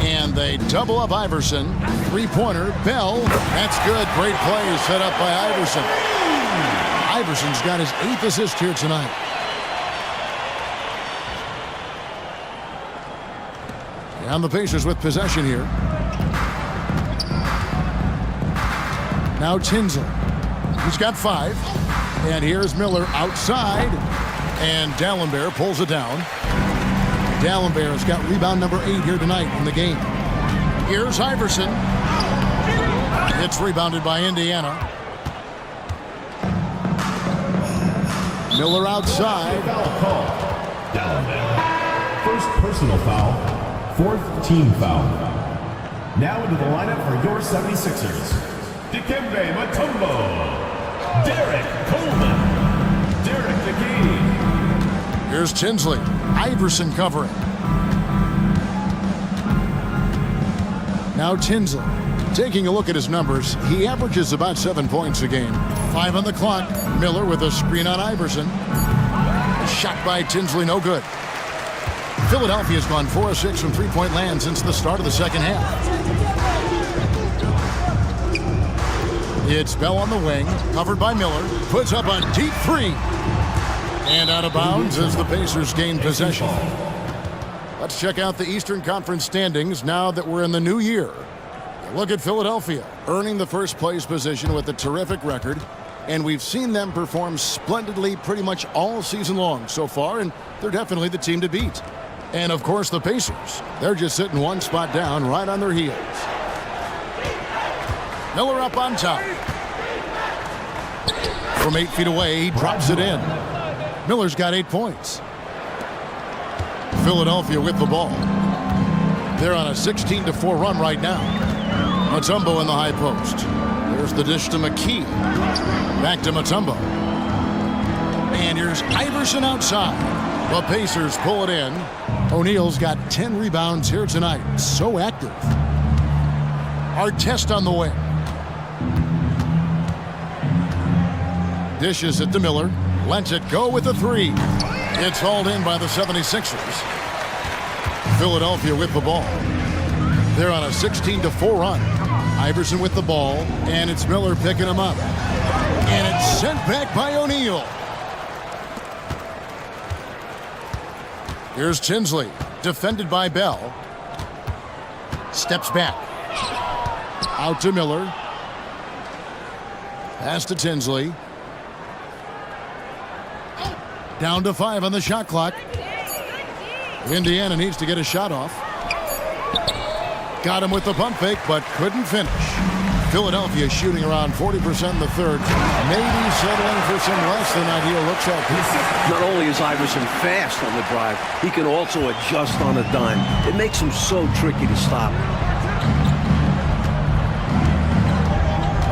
A: And they double up Iverson. 3-pointer, Bell. That's good. Great play set up by Iverson. Iverson's got his 8th assist here tonight. And the Pacers with possession here. Now Tinsley. He's got 5. And here's Miller outside. And D'Alembert pulls it down. D'Alembert's got rebound number 8 here tonight in the game. Here's Iverson. It's rebounded by Indiana. Miller outside.
D: Foul call. D'Alembert. First personal foul. 4th team foul. Now into the lineup for your 76ers. Dikembe Mutombo. Derek Coleman. Derek McGee.
A: Here's Tinsley. Iverson covering. Now Tinsley. Taking a look at his numbers, he averages about 7 points a game. 5 on the clock. Miller with a screen on Iverson. Shot by Tinsley, no good. Philadelphia has gone 4 of 6 from three-point land since the start of the second half. It's Bell on the wing, covered by Miller. Puts up a deep three. And out of bounds as the Pacers gain possession. Let's check out the Eastern Conference standings now that we're in the new year. Look at Philadelphia, earning the first place position with a terrific record. And we've seen them perform splendidly pretty much all season long so far, and they're definitely the team to beat. And, of course, the Pacers. They're just sitting one spot down right on their heels. Miller up on top. From 8 feet away, he drops it in. Miller's got 8 points. Philadelphia with the ball. They're on a 16-4 run right now. Mutombo in the high post. There's the dish to McKee. Back to Mutombo. And here's Iverson outside. The Pacers pull it in. O'Neal's got 10 rebounds here tonight. So active. Artest on the wing. Dishes it to Miller. Lets it go with the three. It's hauled in by the 76ers. Philadelphia with the ball. They're on a 16-4 run. Iverson with the ball, and it's Miller picking him up. And it's sent back by O'Neal. Here's Tinsley, defended by Bell. Steps back. Out to Miller. Pass to Tinsley. Down to 5 on the shot clock. Indiana needs to get a shot off. Got him with the pump fake, but couldn't finish. Philadelphia shooting around 40% in the third. Maybe settling for some less than ideal looks at.
C: Not only is Iverson fast on the drive, he can also adjust on a dime. It makes him so tricky to stop.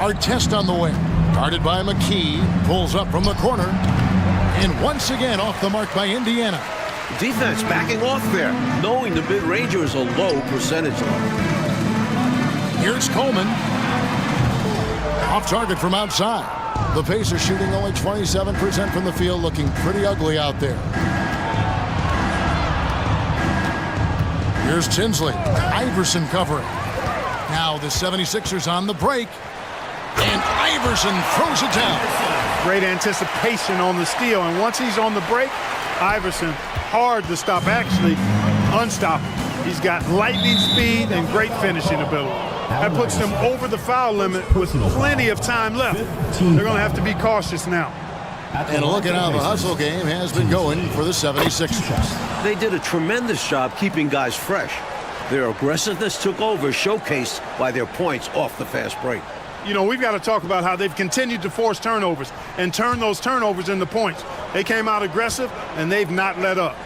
A: Artest on the wing. Guarded by McKee. Pulls up from the corner. And once again off the mark by Indiana.
C: Defense backing off there, knowing the mid-ranger is a low percentage.
A: Here's Coleman. Off target from outside. The Pacers shooting only 27% from the field, looking pretty ugly out there. Here's Tinsley. Iverson covering. Now the 76ers on the break. And Iverson throws it down.
B: Great anticipation on the steal. And once he's on the break, Iverson, hard to stop, actually unstoppable. He's got lightning speed and great finishing ability. That puts them over the foul limit with plenty of time left. They're going to have to be cautious now.
A: And look at how the hustle game has been going for the 76ers.
C: They did a tremendous job keeping guys fresh. Their aggressiveness took over, showcased by their points off the fast break.
B: You know, we've got to talk about how they've continued to force turnovers and turn those turnovers into points. They came out aggressive, and they've not let up.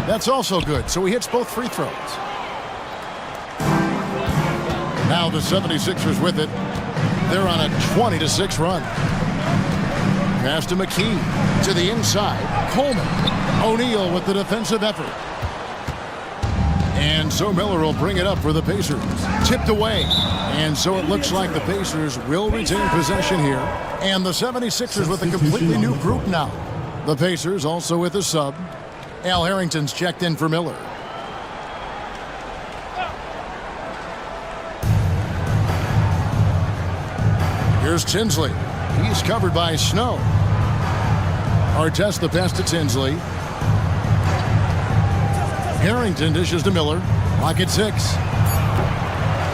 A: That's also good, so he hits both free throws. Now the 76ers with it. They're on a 20-6 run. Pass to McKee. To the inside. Coleman. O'Neal with the defensive effort. And so Miller will bring it up for the Pacers. Tipped away. And so it looks like the Pacers will retain possession here. And the 76ers with a completely new group now. The Pacers also with a sub. Al Harrington's checked in for Miller. Here's Tinsley. He's covered by Snow. Artest the pass to Tinsley. Harrington dishes to Miller. Lock at 6.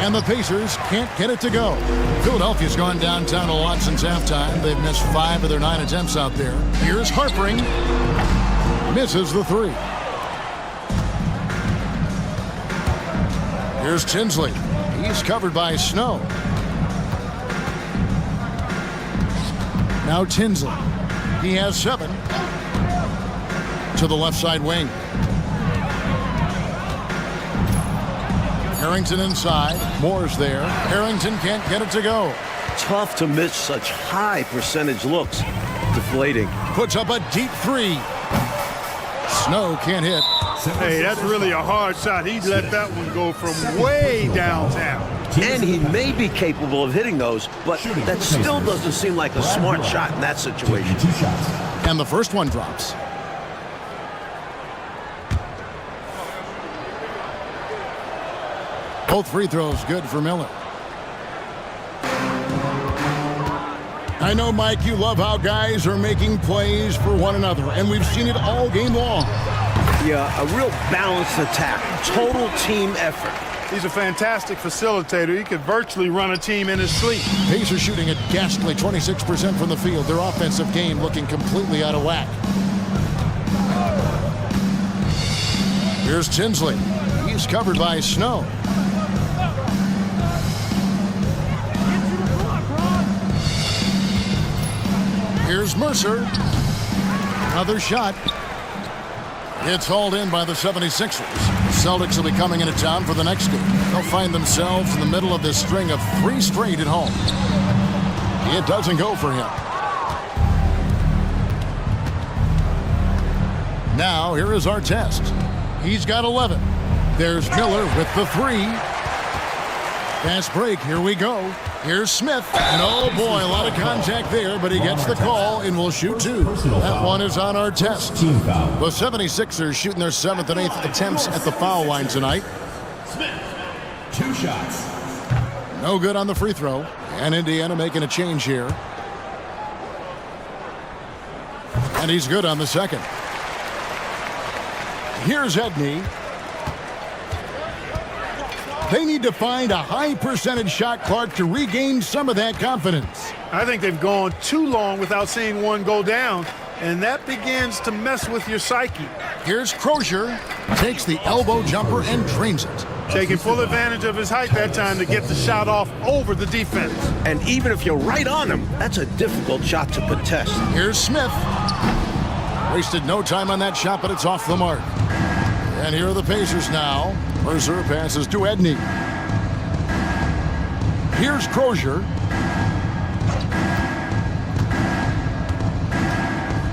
A: And the Pacers can't get it to go. Philadelphia's gone downtown a lot since halftime. They've missed 5 of their 9 attempts out there. Here's Harpering. Misses the 3. Here's Tinsley. He's covered by Snow. Now Tinsley. He has 7. To the left side wing. Harrington inside. Moore's there. Harrington can't get it to go.
C: Tough to miss such high percentage looks. Deflating.
A: Puts up a deep 3. Snow can't hit.
B: Hey, that's really a hard shot. He let that one go from way downtown.
C: And he may be capable of hitting those, but that still doesn't seem like a smart shot in that situation.
A: And the first one drops. Both free throws good for Miller. I know, Mike, you love how guys are making plays for one another, and we've seen it all game long.
C: Yeah, a real balanced attack, total team effort.
B: He's a fantastic facilitator. He could virtually run a team in his sleep.
A: Pacers shooting a ghastly 26% from the field. Their offensive game looking completely out of whack. Here's Tinsley. He's covered by Snow. Here's Mercer. Another shot. It's hauled in by the 76ers. Celtics will be coming into town for the next game. They'll find themselves in the middle of this string of 3 straight at home. It doesn't go for him. Now, here is our test. He's got 11. There's Miller with the 3. Fast break, here we go. Here's Smith, and oh boy, a lot of contact there, but he gets the call and will shoot 2. That one is on our test. The 76ers shooting their 7th and 8th attempts at the foul line tonight.
D: Smith, 2 shots.
A: No good on the free throw, and Indiana making a change here. And he's good on the second. Here's Edney. They need to find a high percentage shot, Clark, to regain some of that confidence.
B: I think they've gone too long without seeing one go down, and that begins to mess with your psyche.
A: Here's Crozier. Takes the elbow jumper and drains it.
B: Taking full advantage of his height that time to get the shot off over the defense.
C: And even if you're right on him, that's a difficult shot to contest.
A: Here's Smith. Wasted no time on that shot, but it's off the mark. And here are the Pacers now. Mercer passes to Edney. Here's Crozier.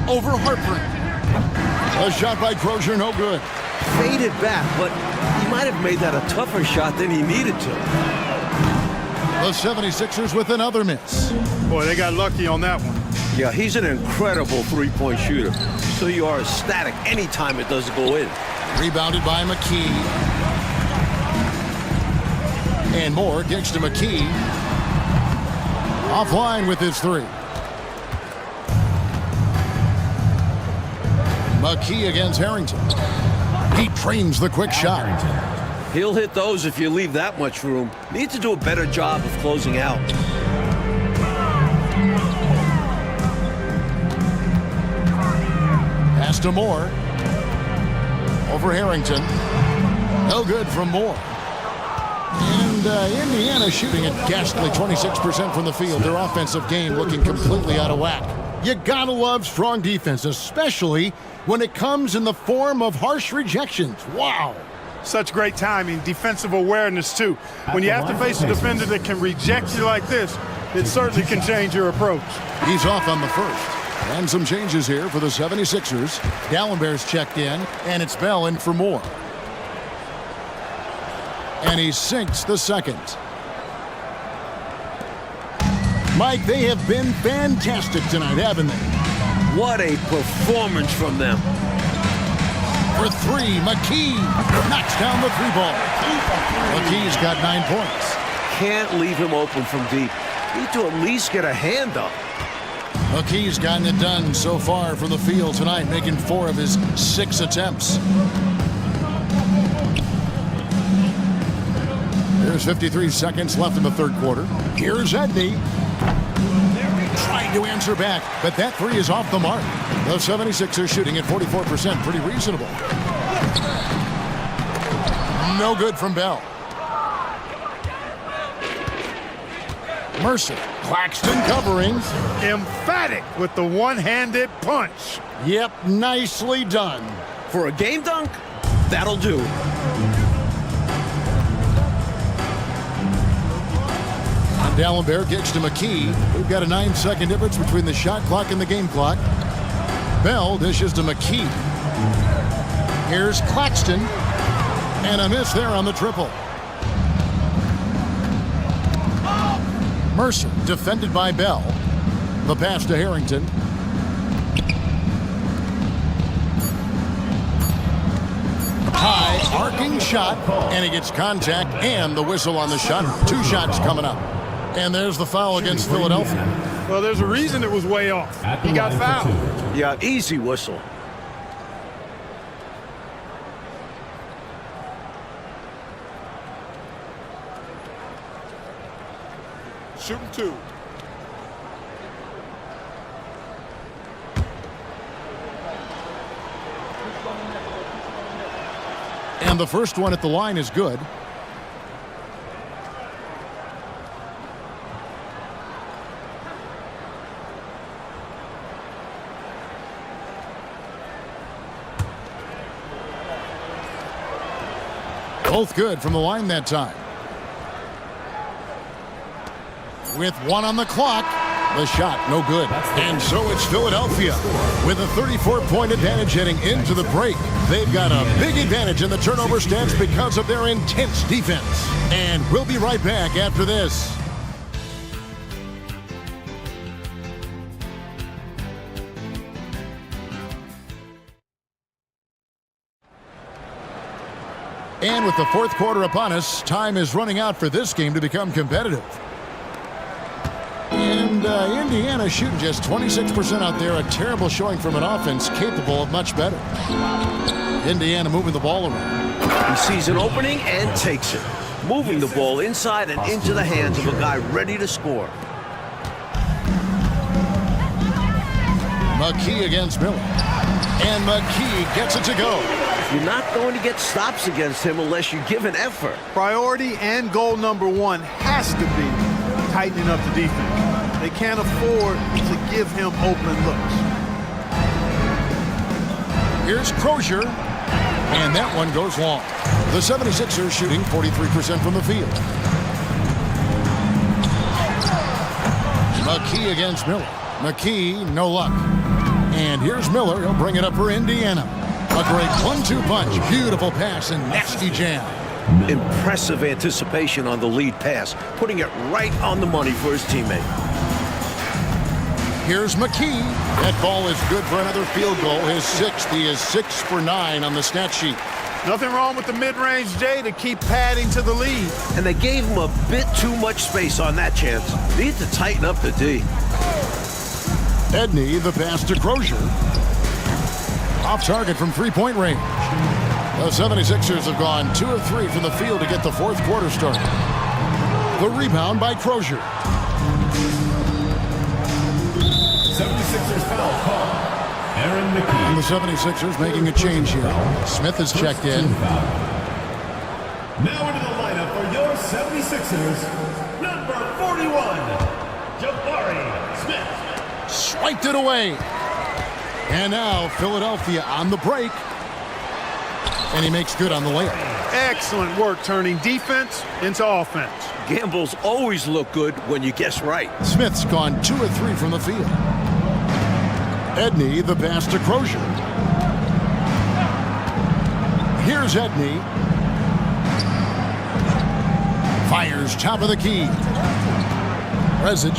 A: Over Harper. A shot by Crozier, no good.
C: Faded back, but he might have made that a tougher shot than he needed to.
A: The 76ers with another miss.
B: Boy, they got lucky on that one.
C: Yeah, he's an incredible three-point shooter. So you are ecstatic anytime it doesn't go in.
A: Rebounded by McKee. And Moore kicks to McKee. Offline with his 3. McKee against Harrington. He trains the quick shot.
C: He'll hit those if you leave that much room. Need to do a better job of closing out.
A: Pass to Moore. Over Harrington. No good from Moore. And Indiana shooting a ghastly 26% from the field. Their offensive game looking completely out of whack. You gotta love strong defense, especially when it comes in the form of harsh rejections. Wow.
B: Such great timing, defensive awareness too. When you have to face a defender that can reject you like this, it certainly can change your approach.
A: He's off on the first. And some changes here for the 76ers. Dallenberg's checked in, and it's Bell in for Moore. And he sinks the second. Mike, they have been fantastic tonight, haven't they?
C: What a performance from them.
A: For 3, McKee knocks down the 3-ball. McKee's got 9 points.
C: Can't leave him open from deep. Need to at least get a hand up.
A: McKee's gotten it done so far from the field tonight, making 4 of his 6 attempts. There's 53 seconds left in the third quarter. Here's Edney. Trying to answer back, but that 3 is off the mark. The 76ers shooting at 44%, pretty reasonable. No good from Bell. Mercer. Claxton covering.
B: Emphatic with the one-handed punch.
A: Yep, nicely done.
C: For a game dunk, that'll do.
A: Dallenberg kicks to McKee. We've got a 9-second difference between the shot clock and the game clock. Bell dishes to McKee. Here's Claxton. And a miss there on the triple. Mercer defended by Bell. The pass to Harrington. High arcing shot, and he gets contact and the whistle on the shot. 2 shots coming up. And there's the foul against Philadelphia.
B: Well, there's a reason it was way off. He got fouled.
C: Yeah, easy whistle.
B: Shooting 2.
A: And the first one at the line is good. Both good from the line that time. With 1 on the clock, the shot no good. And so it's Philadelphia with a 34-point advantage heading into the break. They've got a big advantage in the turnover stats because of their intense defense. And we'll be right back after this. And with the fourth quarter upon us, time is running out for this game to become competitive. And Indiana shooting just 26% out there. A terrible showing from an offense capable of much better. Indiana moving the ball around.
C: He sees an opening and takes it. Moving the ball inside and into the hands of a guy ready to score.
A: McKee against Miller. And McKee gets it to go.
C: You're not going to get stops against him unless you give an effort.
B: Priority and goal number 1 has to be tightening up the defense. They can't afford to give him open looks.
A: Here's Crozier. And that one goes long. The 76ers shooting 43% from the field. McKee against Miller. McKee, no luck. And here's Miller. He'll bring it up for Indiana. A great 1-2 punch. Beautiful pass and nasty jam.
C: Impressive anticipation on the lead pass, putting it right on the money for his teammate.
A: Here's McKee. That ball is good for another field goal. His 6th. He is 6 for 9 on the stat sheet.
B: Nothing wrong with the mid-range J to keep padding to the lead.
C: And they gave him a bit too much space on that chance. Need to tighten up the D.
A: Edney, the pass to Crozier. Off target from 3-point range. The 76ers have gone 2 of 3 from the field to get the fourth quarter started. The rebound by Crozier.
D: 76ers foul call. Aaron McKee.
A: And the 76ers making a change here. Smith has checked in.
D: Now into the lineup for your 76ers, number 41, Jabari Smith.
A: Swiped it away. And now Philadelphia on the break. And he makes good on the layup.
B: Excellent work turning defense into offense.
C: Gambles always look good when you guess right.
A: Smith's gone 2 of 3 from the field. Edney, the pass to Crozier. Here's Edney. Fires top of the key. Rezic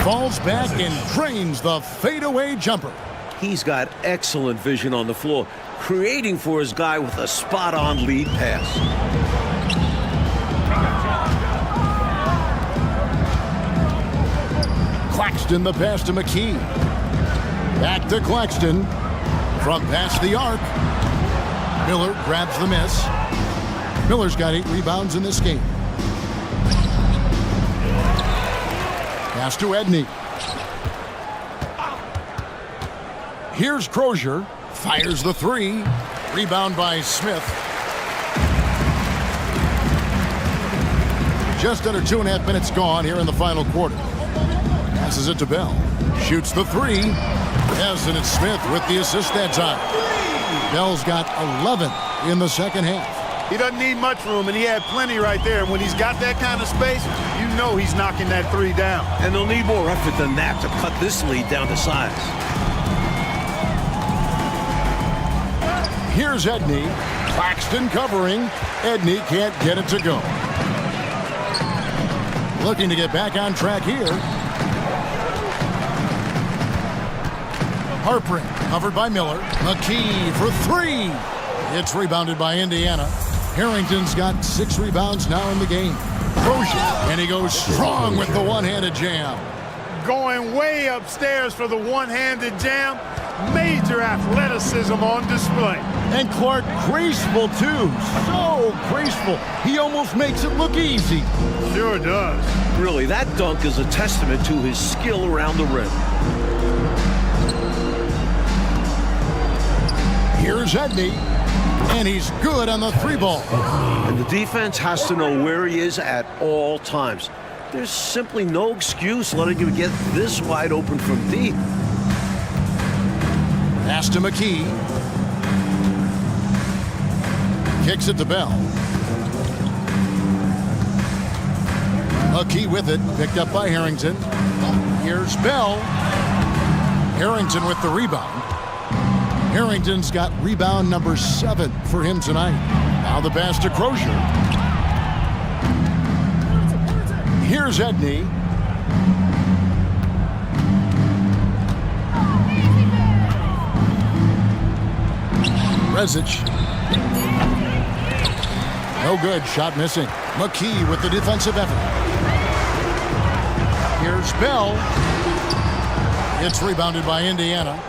A: falls back and drains the fadeaway jumper.
C: He's got excellent vision on the floor, creating for his guy with a spot-on lead pass.
A: Claxton, the pass to McKee. Back to Claxton. From past the arc. Miller grabs the miss. Miller's got 8 rebounds in this game. Pass to Edney. Here's Crozier. Fires the 3. Rebound by Smith. Just under 2.5 minutes gone here in the final quarter. Passes it to Bell. Shoots the 3. Yes, and it's Smith with the assist that time. Bell's got 11 in the second half.
B: He doesn't need much room, and he had plenty right there. And when he's got that kind of space, you know he's knocking that 3 down.
C: And they'll need more effort than that to cut this lead down to size.
A: Here's Edney. Claxton covering. Edney can't get it to go. Looking to get back on track here. Harpring covered by Miller. McKee for three. It's rebounded by Indiana. Harrington's got 6 rebounds now in the game. And he goes strong with the one-handed jam.
B: Going way upstairs for the one-handed jam. Major athleticism on display.
A: And Clark graceful too. So graceful. He almost makes it look easy.
B: Sure does.
C: Really, that dunk is a testament to his skill around the rim.
A: Here's Edney. And he's good on the 3-ball.
C: And the defense has to know where he is at all times. There's simply no excuse letting him get this wide open from deep.
A: Pass to McKee. Kicks it to Bell. McKee with it. Picked up by Harrington. Here's Bell. Harrington with the rebound. Harrington's got rebound number 7 for him tonight. Now the pass to Crozier. Here's Edney. Rezic. No good. Shot missing. McKee with the defensive effort. Here's Bell. It's rebounded by Indiana.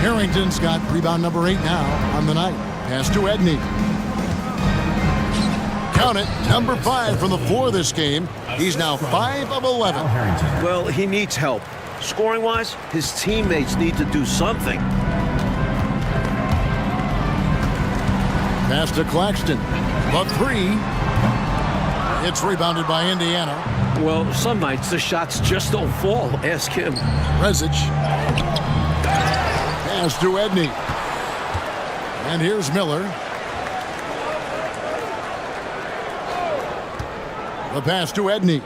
A: Harrington's got rebound number 8 now on the night. Pass to Edney. Count it. Number 5 from the floor this game. He's now 5 of 11.
C: Well, he needs help. Scoring-wise, his teammates need to do something.
A: Pass to Claxton. The 3. It's rebounded by Indiana.
C: Well, some nights the shots just don't fall. Ask him.
A: Rezic. Pass to Edney. And here's Miller. The pass to Edney.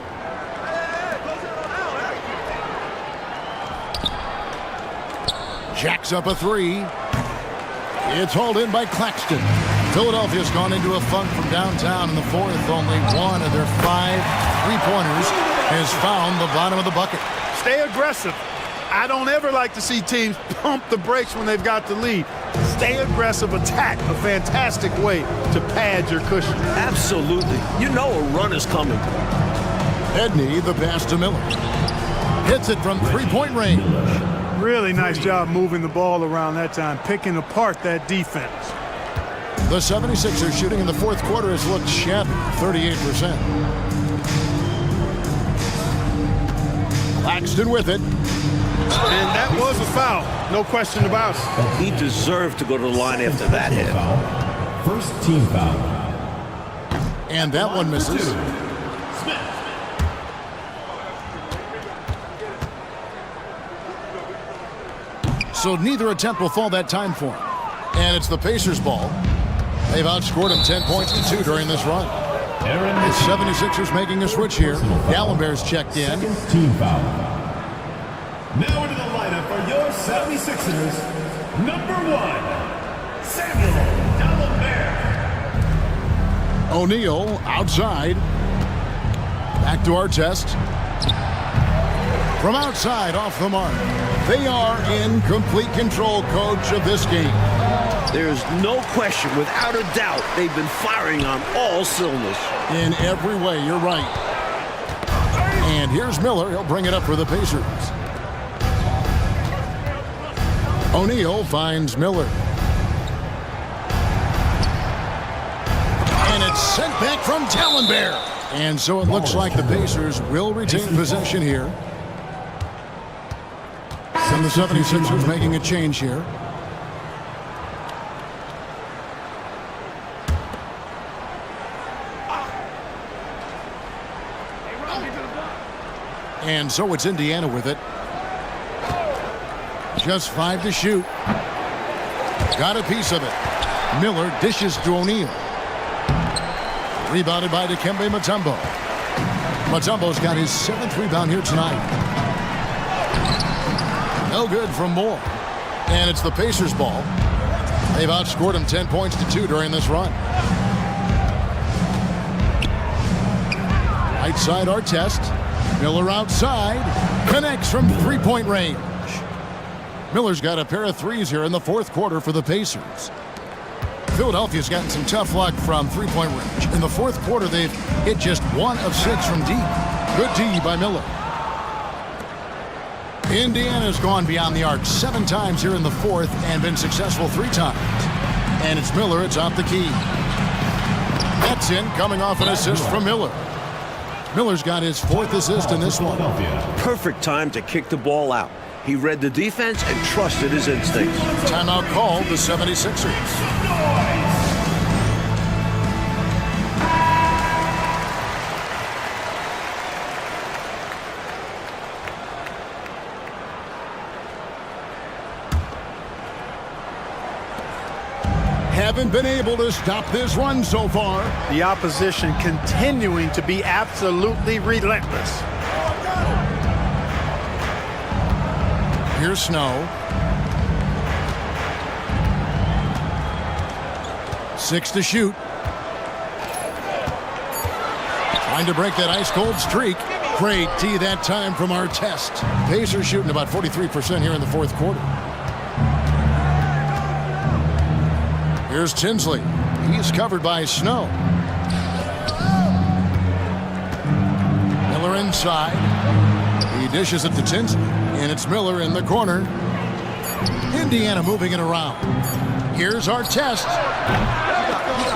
A: Jacks up a 3. It's hauled in by Claxton. Philadelphia's gone into a funk from downtown in the 4th. Only one of their 5 3-pointers has found the bottom of the bucket.
B: Stay aggressive. I don't ever like to see teams pump the brakes when they've got the lead. Stay aggressive, attack. A fantastic way to pad your cushion.
C: Absolutely. You know a run is coming.
A: Edney, the pass to Miller. Hits it from 3-point range.
B: Really nice job moving the ball around that time, picking apart that defense.
A: The 76ers shooting in the 4th quarter has looked shabby, 38%. Claxton with it.
B: And that was a foul, no question about it.
C: He deserved to go to the line after that hit.
D: First team foul.
A: And that one misses. So neither attempt will fall that time for him. And it's the Pacers' ball. They've outscored him 10 points to 2 during this run. The 76ers making a switch here. Gallenberg's checked in.
D: Second team foul. Now into the lineup for your 76ers, number 1, Samuel Gallenberg.
A: O'Neal outside. Back to Artest. From outside, off the mark. They are in complete control, coach, of this game.
C: There's no question, without a doubt, they've been firing on all cylinders.
A: In every way, you're right. And here's Miller. He'll bring it up for the Pacers. O'Neal finds Miller. And it's sent back from Gallenberg. And so it looks like the Pacers will retain possession here. And the 76ers making a change here. And so it's Indiana with it. Just 5 to shoot. Got a piece of it. Miller dishes to O'Neal. Rebounded by Dikembe Mutombo. Mutombo's got his 7th rebound here tonight. No good from Moore. And it's the Pacers' ball. They've outscored him 10 points to 2 during this run. Right side, Artest. Miller outside. Connects from three-point range. Miller's got a pair of threes here in the fourth quarter for the Pacers. Philadelphia's gotten some tough luck from three-point range. In the fourth quarter, they've hit just 1 of 6 from deep. Good D by Miller. Indiana's gone beyond the arc 7 times here in the fourth and been successful 3 times. And it's Miller atop the key. That's in, coming off an assist from Miller. Miller's got his 4th assist in this one.
C: Perfect time to kick the ball out. He read the defense and trusted his instincts.
A: Timeout called the 76ers. Haven't been able to stop this run so far.
B: The opposition continuing to be absolutely relentless.
A: Here's Snow. 6 to shoot. Trying to break that ice-cold streak. Great D that time from Artest. Pacers shooting about 43% here in the fourth quarter. Here's Tinsley. He's covered by Snow. Miller inside. He dishes it to Tinsley. And it's Miller in the corner. Indiana moving it around. Here's Artest.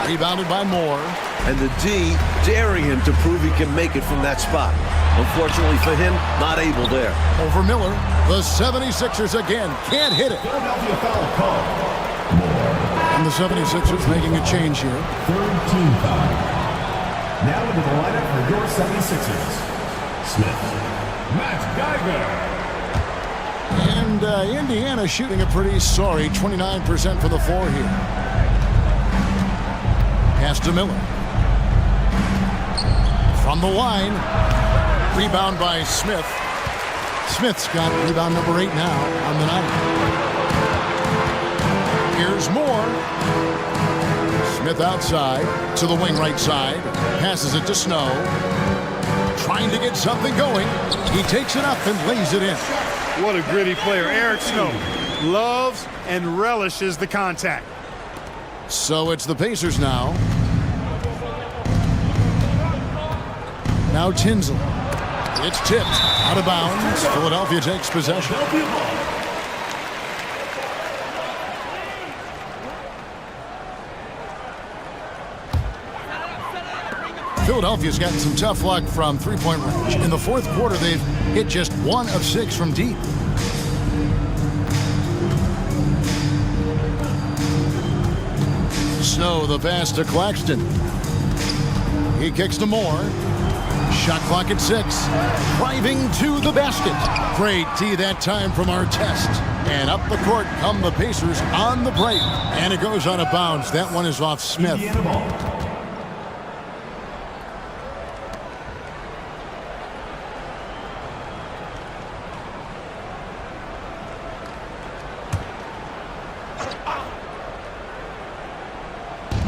A: Rebounded by Moore.
C: And the D daring him to prove he can make it from that spot. Unfortunately for him, not able there.
A: Over Miller. The 76ers again can't hit it.
D: Philadelphia foul call.
A: And the 76ers making a change here.
D: 3rd team foul. Now into the lineup for your 76ers. Smith. Matt Geiger.
A: And Indiana shooting a pretty sorry 29% for the floor here. Pass to Miller. From the line. Rebound by Smith. Smith's got rebound number 8 now on the night. Here's Moore. Smith outside to the wing right side. Passes it to Snow. Trying to get something going. He takes it up and lays it in.
B: What a gritty player. Eric Snow loves and relishes the contact.
A: So it's the Pacers now. Now Tinsley. It's tipped. Out of bounds. Philadelphia takes possession. Philadelphia's gotten some tough luck from three-point range. In the fourth quarter, they've hit just 1 of 6 from deep. Snow, the pass to Claxton. He kicks to Moore. Shot clock at 6. Driving to the basket. Great D that time from Artest. And up the court come the Pacers on the break. And it goes out of bounds. That one is off Smith.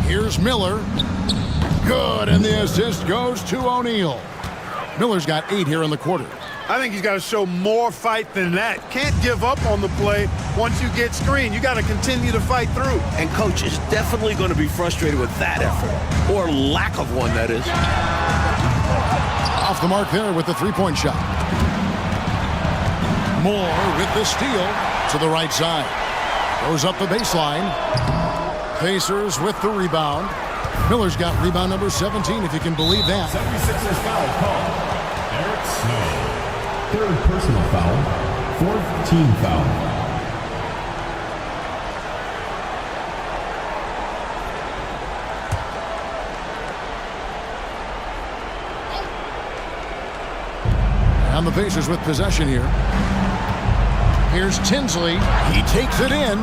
A: Here's Miller. Good, and the assist goes to O'Neal. Miller's got 8 here in the quarter.
B: I think he's got to show more fight than that. Can't give up on the play once you get screened. You got to continue to fight through.
C: And Coach is definitely going to be frustrated with that effort. Or lack of one, that is.
A: Off the mark there with the three-point shot. Moore with the steal to the right side. Goes up the baseline. Pacers with the rebound. Miller's got rebound number 17, if you can believe that.
D: 76ers foul call. Eric Snow. 3rd personal foul. 4th team foul.
A: And the Pacers with possession here. Here's Tinsley. He takes it in.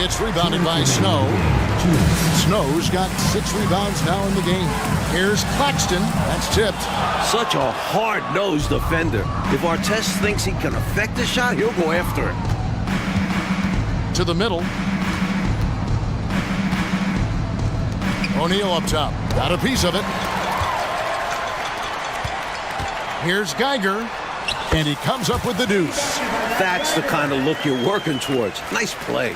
A: It's rebounded by Snow. Snow's got 6 rebounds now in the game. Here's Claxton. That's tipped.
C: Such a hard-nosed defender. If Artest thinks he can affect the shot, he'll go after it.
A: To the middle. O'Neal up top. Got a piece of it. Here's Geiger. And he comes up with the deuce.
C: That's the kind of look you're working towards. Nice play.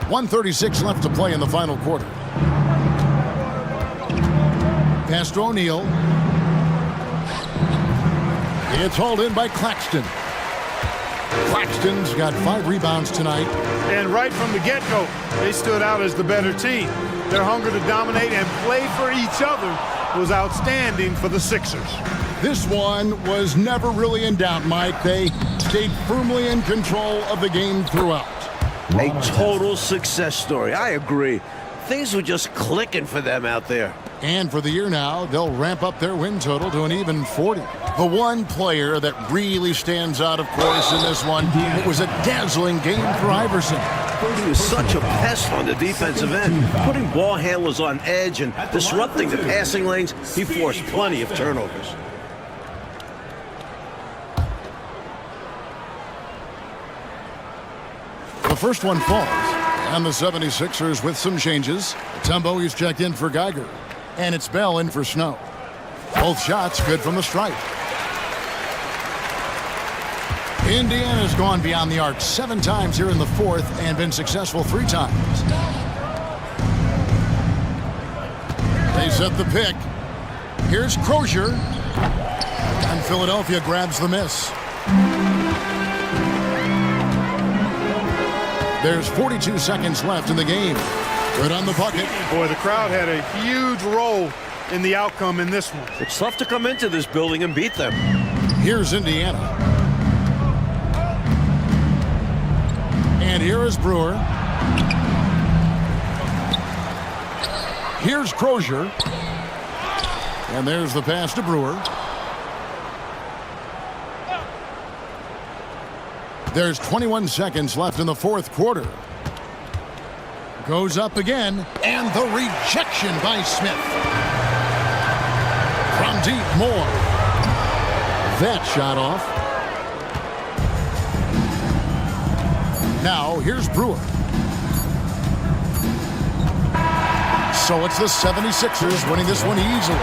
A: 1:36 left to play in the final quarter. Pass to O'Neal. It's hauled in by Claxton. Claxton's got 5 rebounds tonight.
B: And right from the get-go, they stood out as the better team. Their hunger to dominate and play for each other was outstanding for the Sixers.
A: This one was never really in doubt, Mike. They stayed firmly in control of the game throughout.
C: A total success story. I agree. Things were just clicking for them out there.
A: And for the year now, they'll ramp up their win total to an even 40. The one player that really stands out, of course, in this one, it was a dazzling game for Iverson.
C: He was such a pest on the defensive end, putting ball handlers on edge and disrupting the passing lanes. He forced plenty of turnovers.
A: The first one falls, and the 76ers with some changes. Tumbo is checked in for Geiger, and it's Bell in for Snow. Both shots good from the stripe. Indiana's gone beyond the arc 7 times here in the fourth and been successful 3 times. They set the pick. Here's Crozier, and Philadelphia grabs the miss. There's 42 seconds left in the game. Good on the bucket.
B: Boy, the crowd had a huge role in the outcome in this one.
C: It's tough to come into this building and beat them.
A: Here's Indiana. And here is Brewer. Here's Crozier. And there's the pass to Brewer. There's 21 seconds left in the fourth quarter. Goes up again, and the rejection by Smith. From deep, Moore. That shot off. Now, here's Brewer. So it's the 76ers winning this one easily.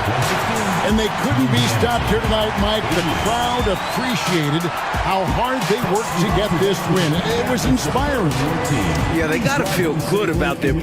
A: And they couldn't be stopped here tonight, Mike. The crowd appreciated how hard they worked to get this win. It was inspiring.
C: Yeah, they got to feel good about their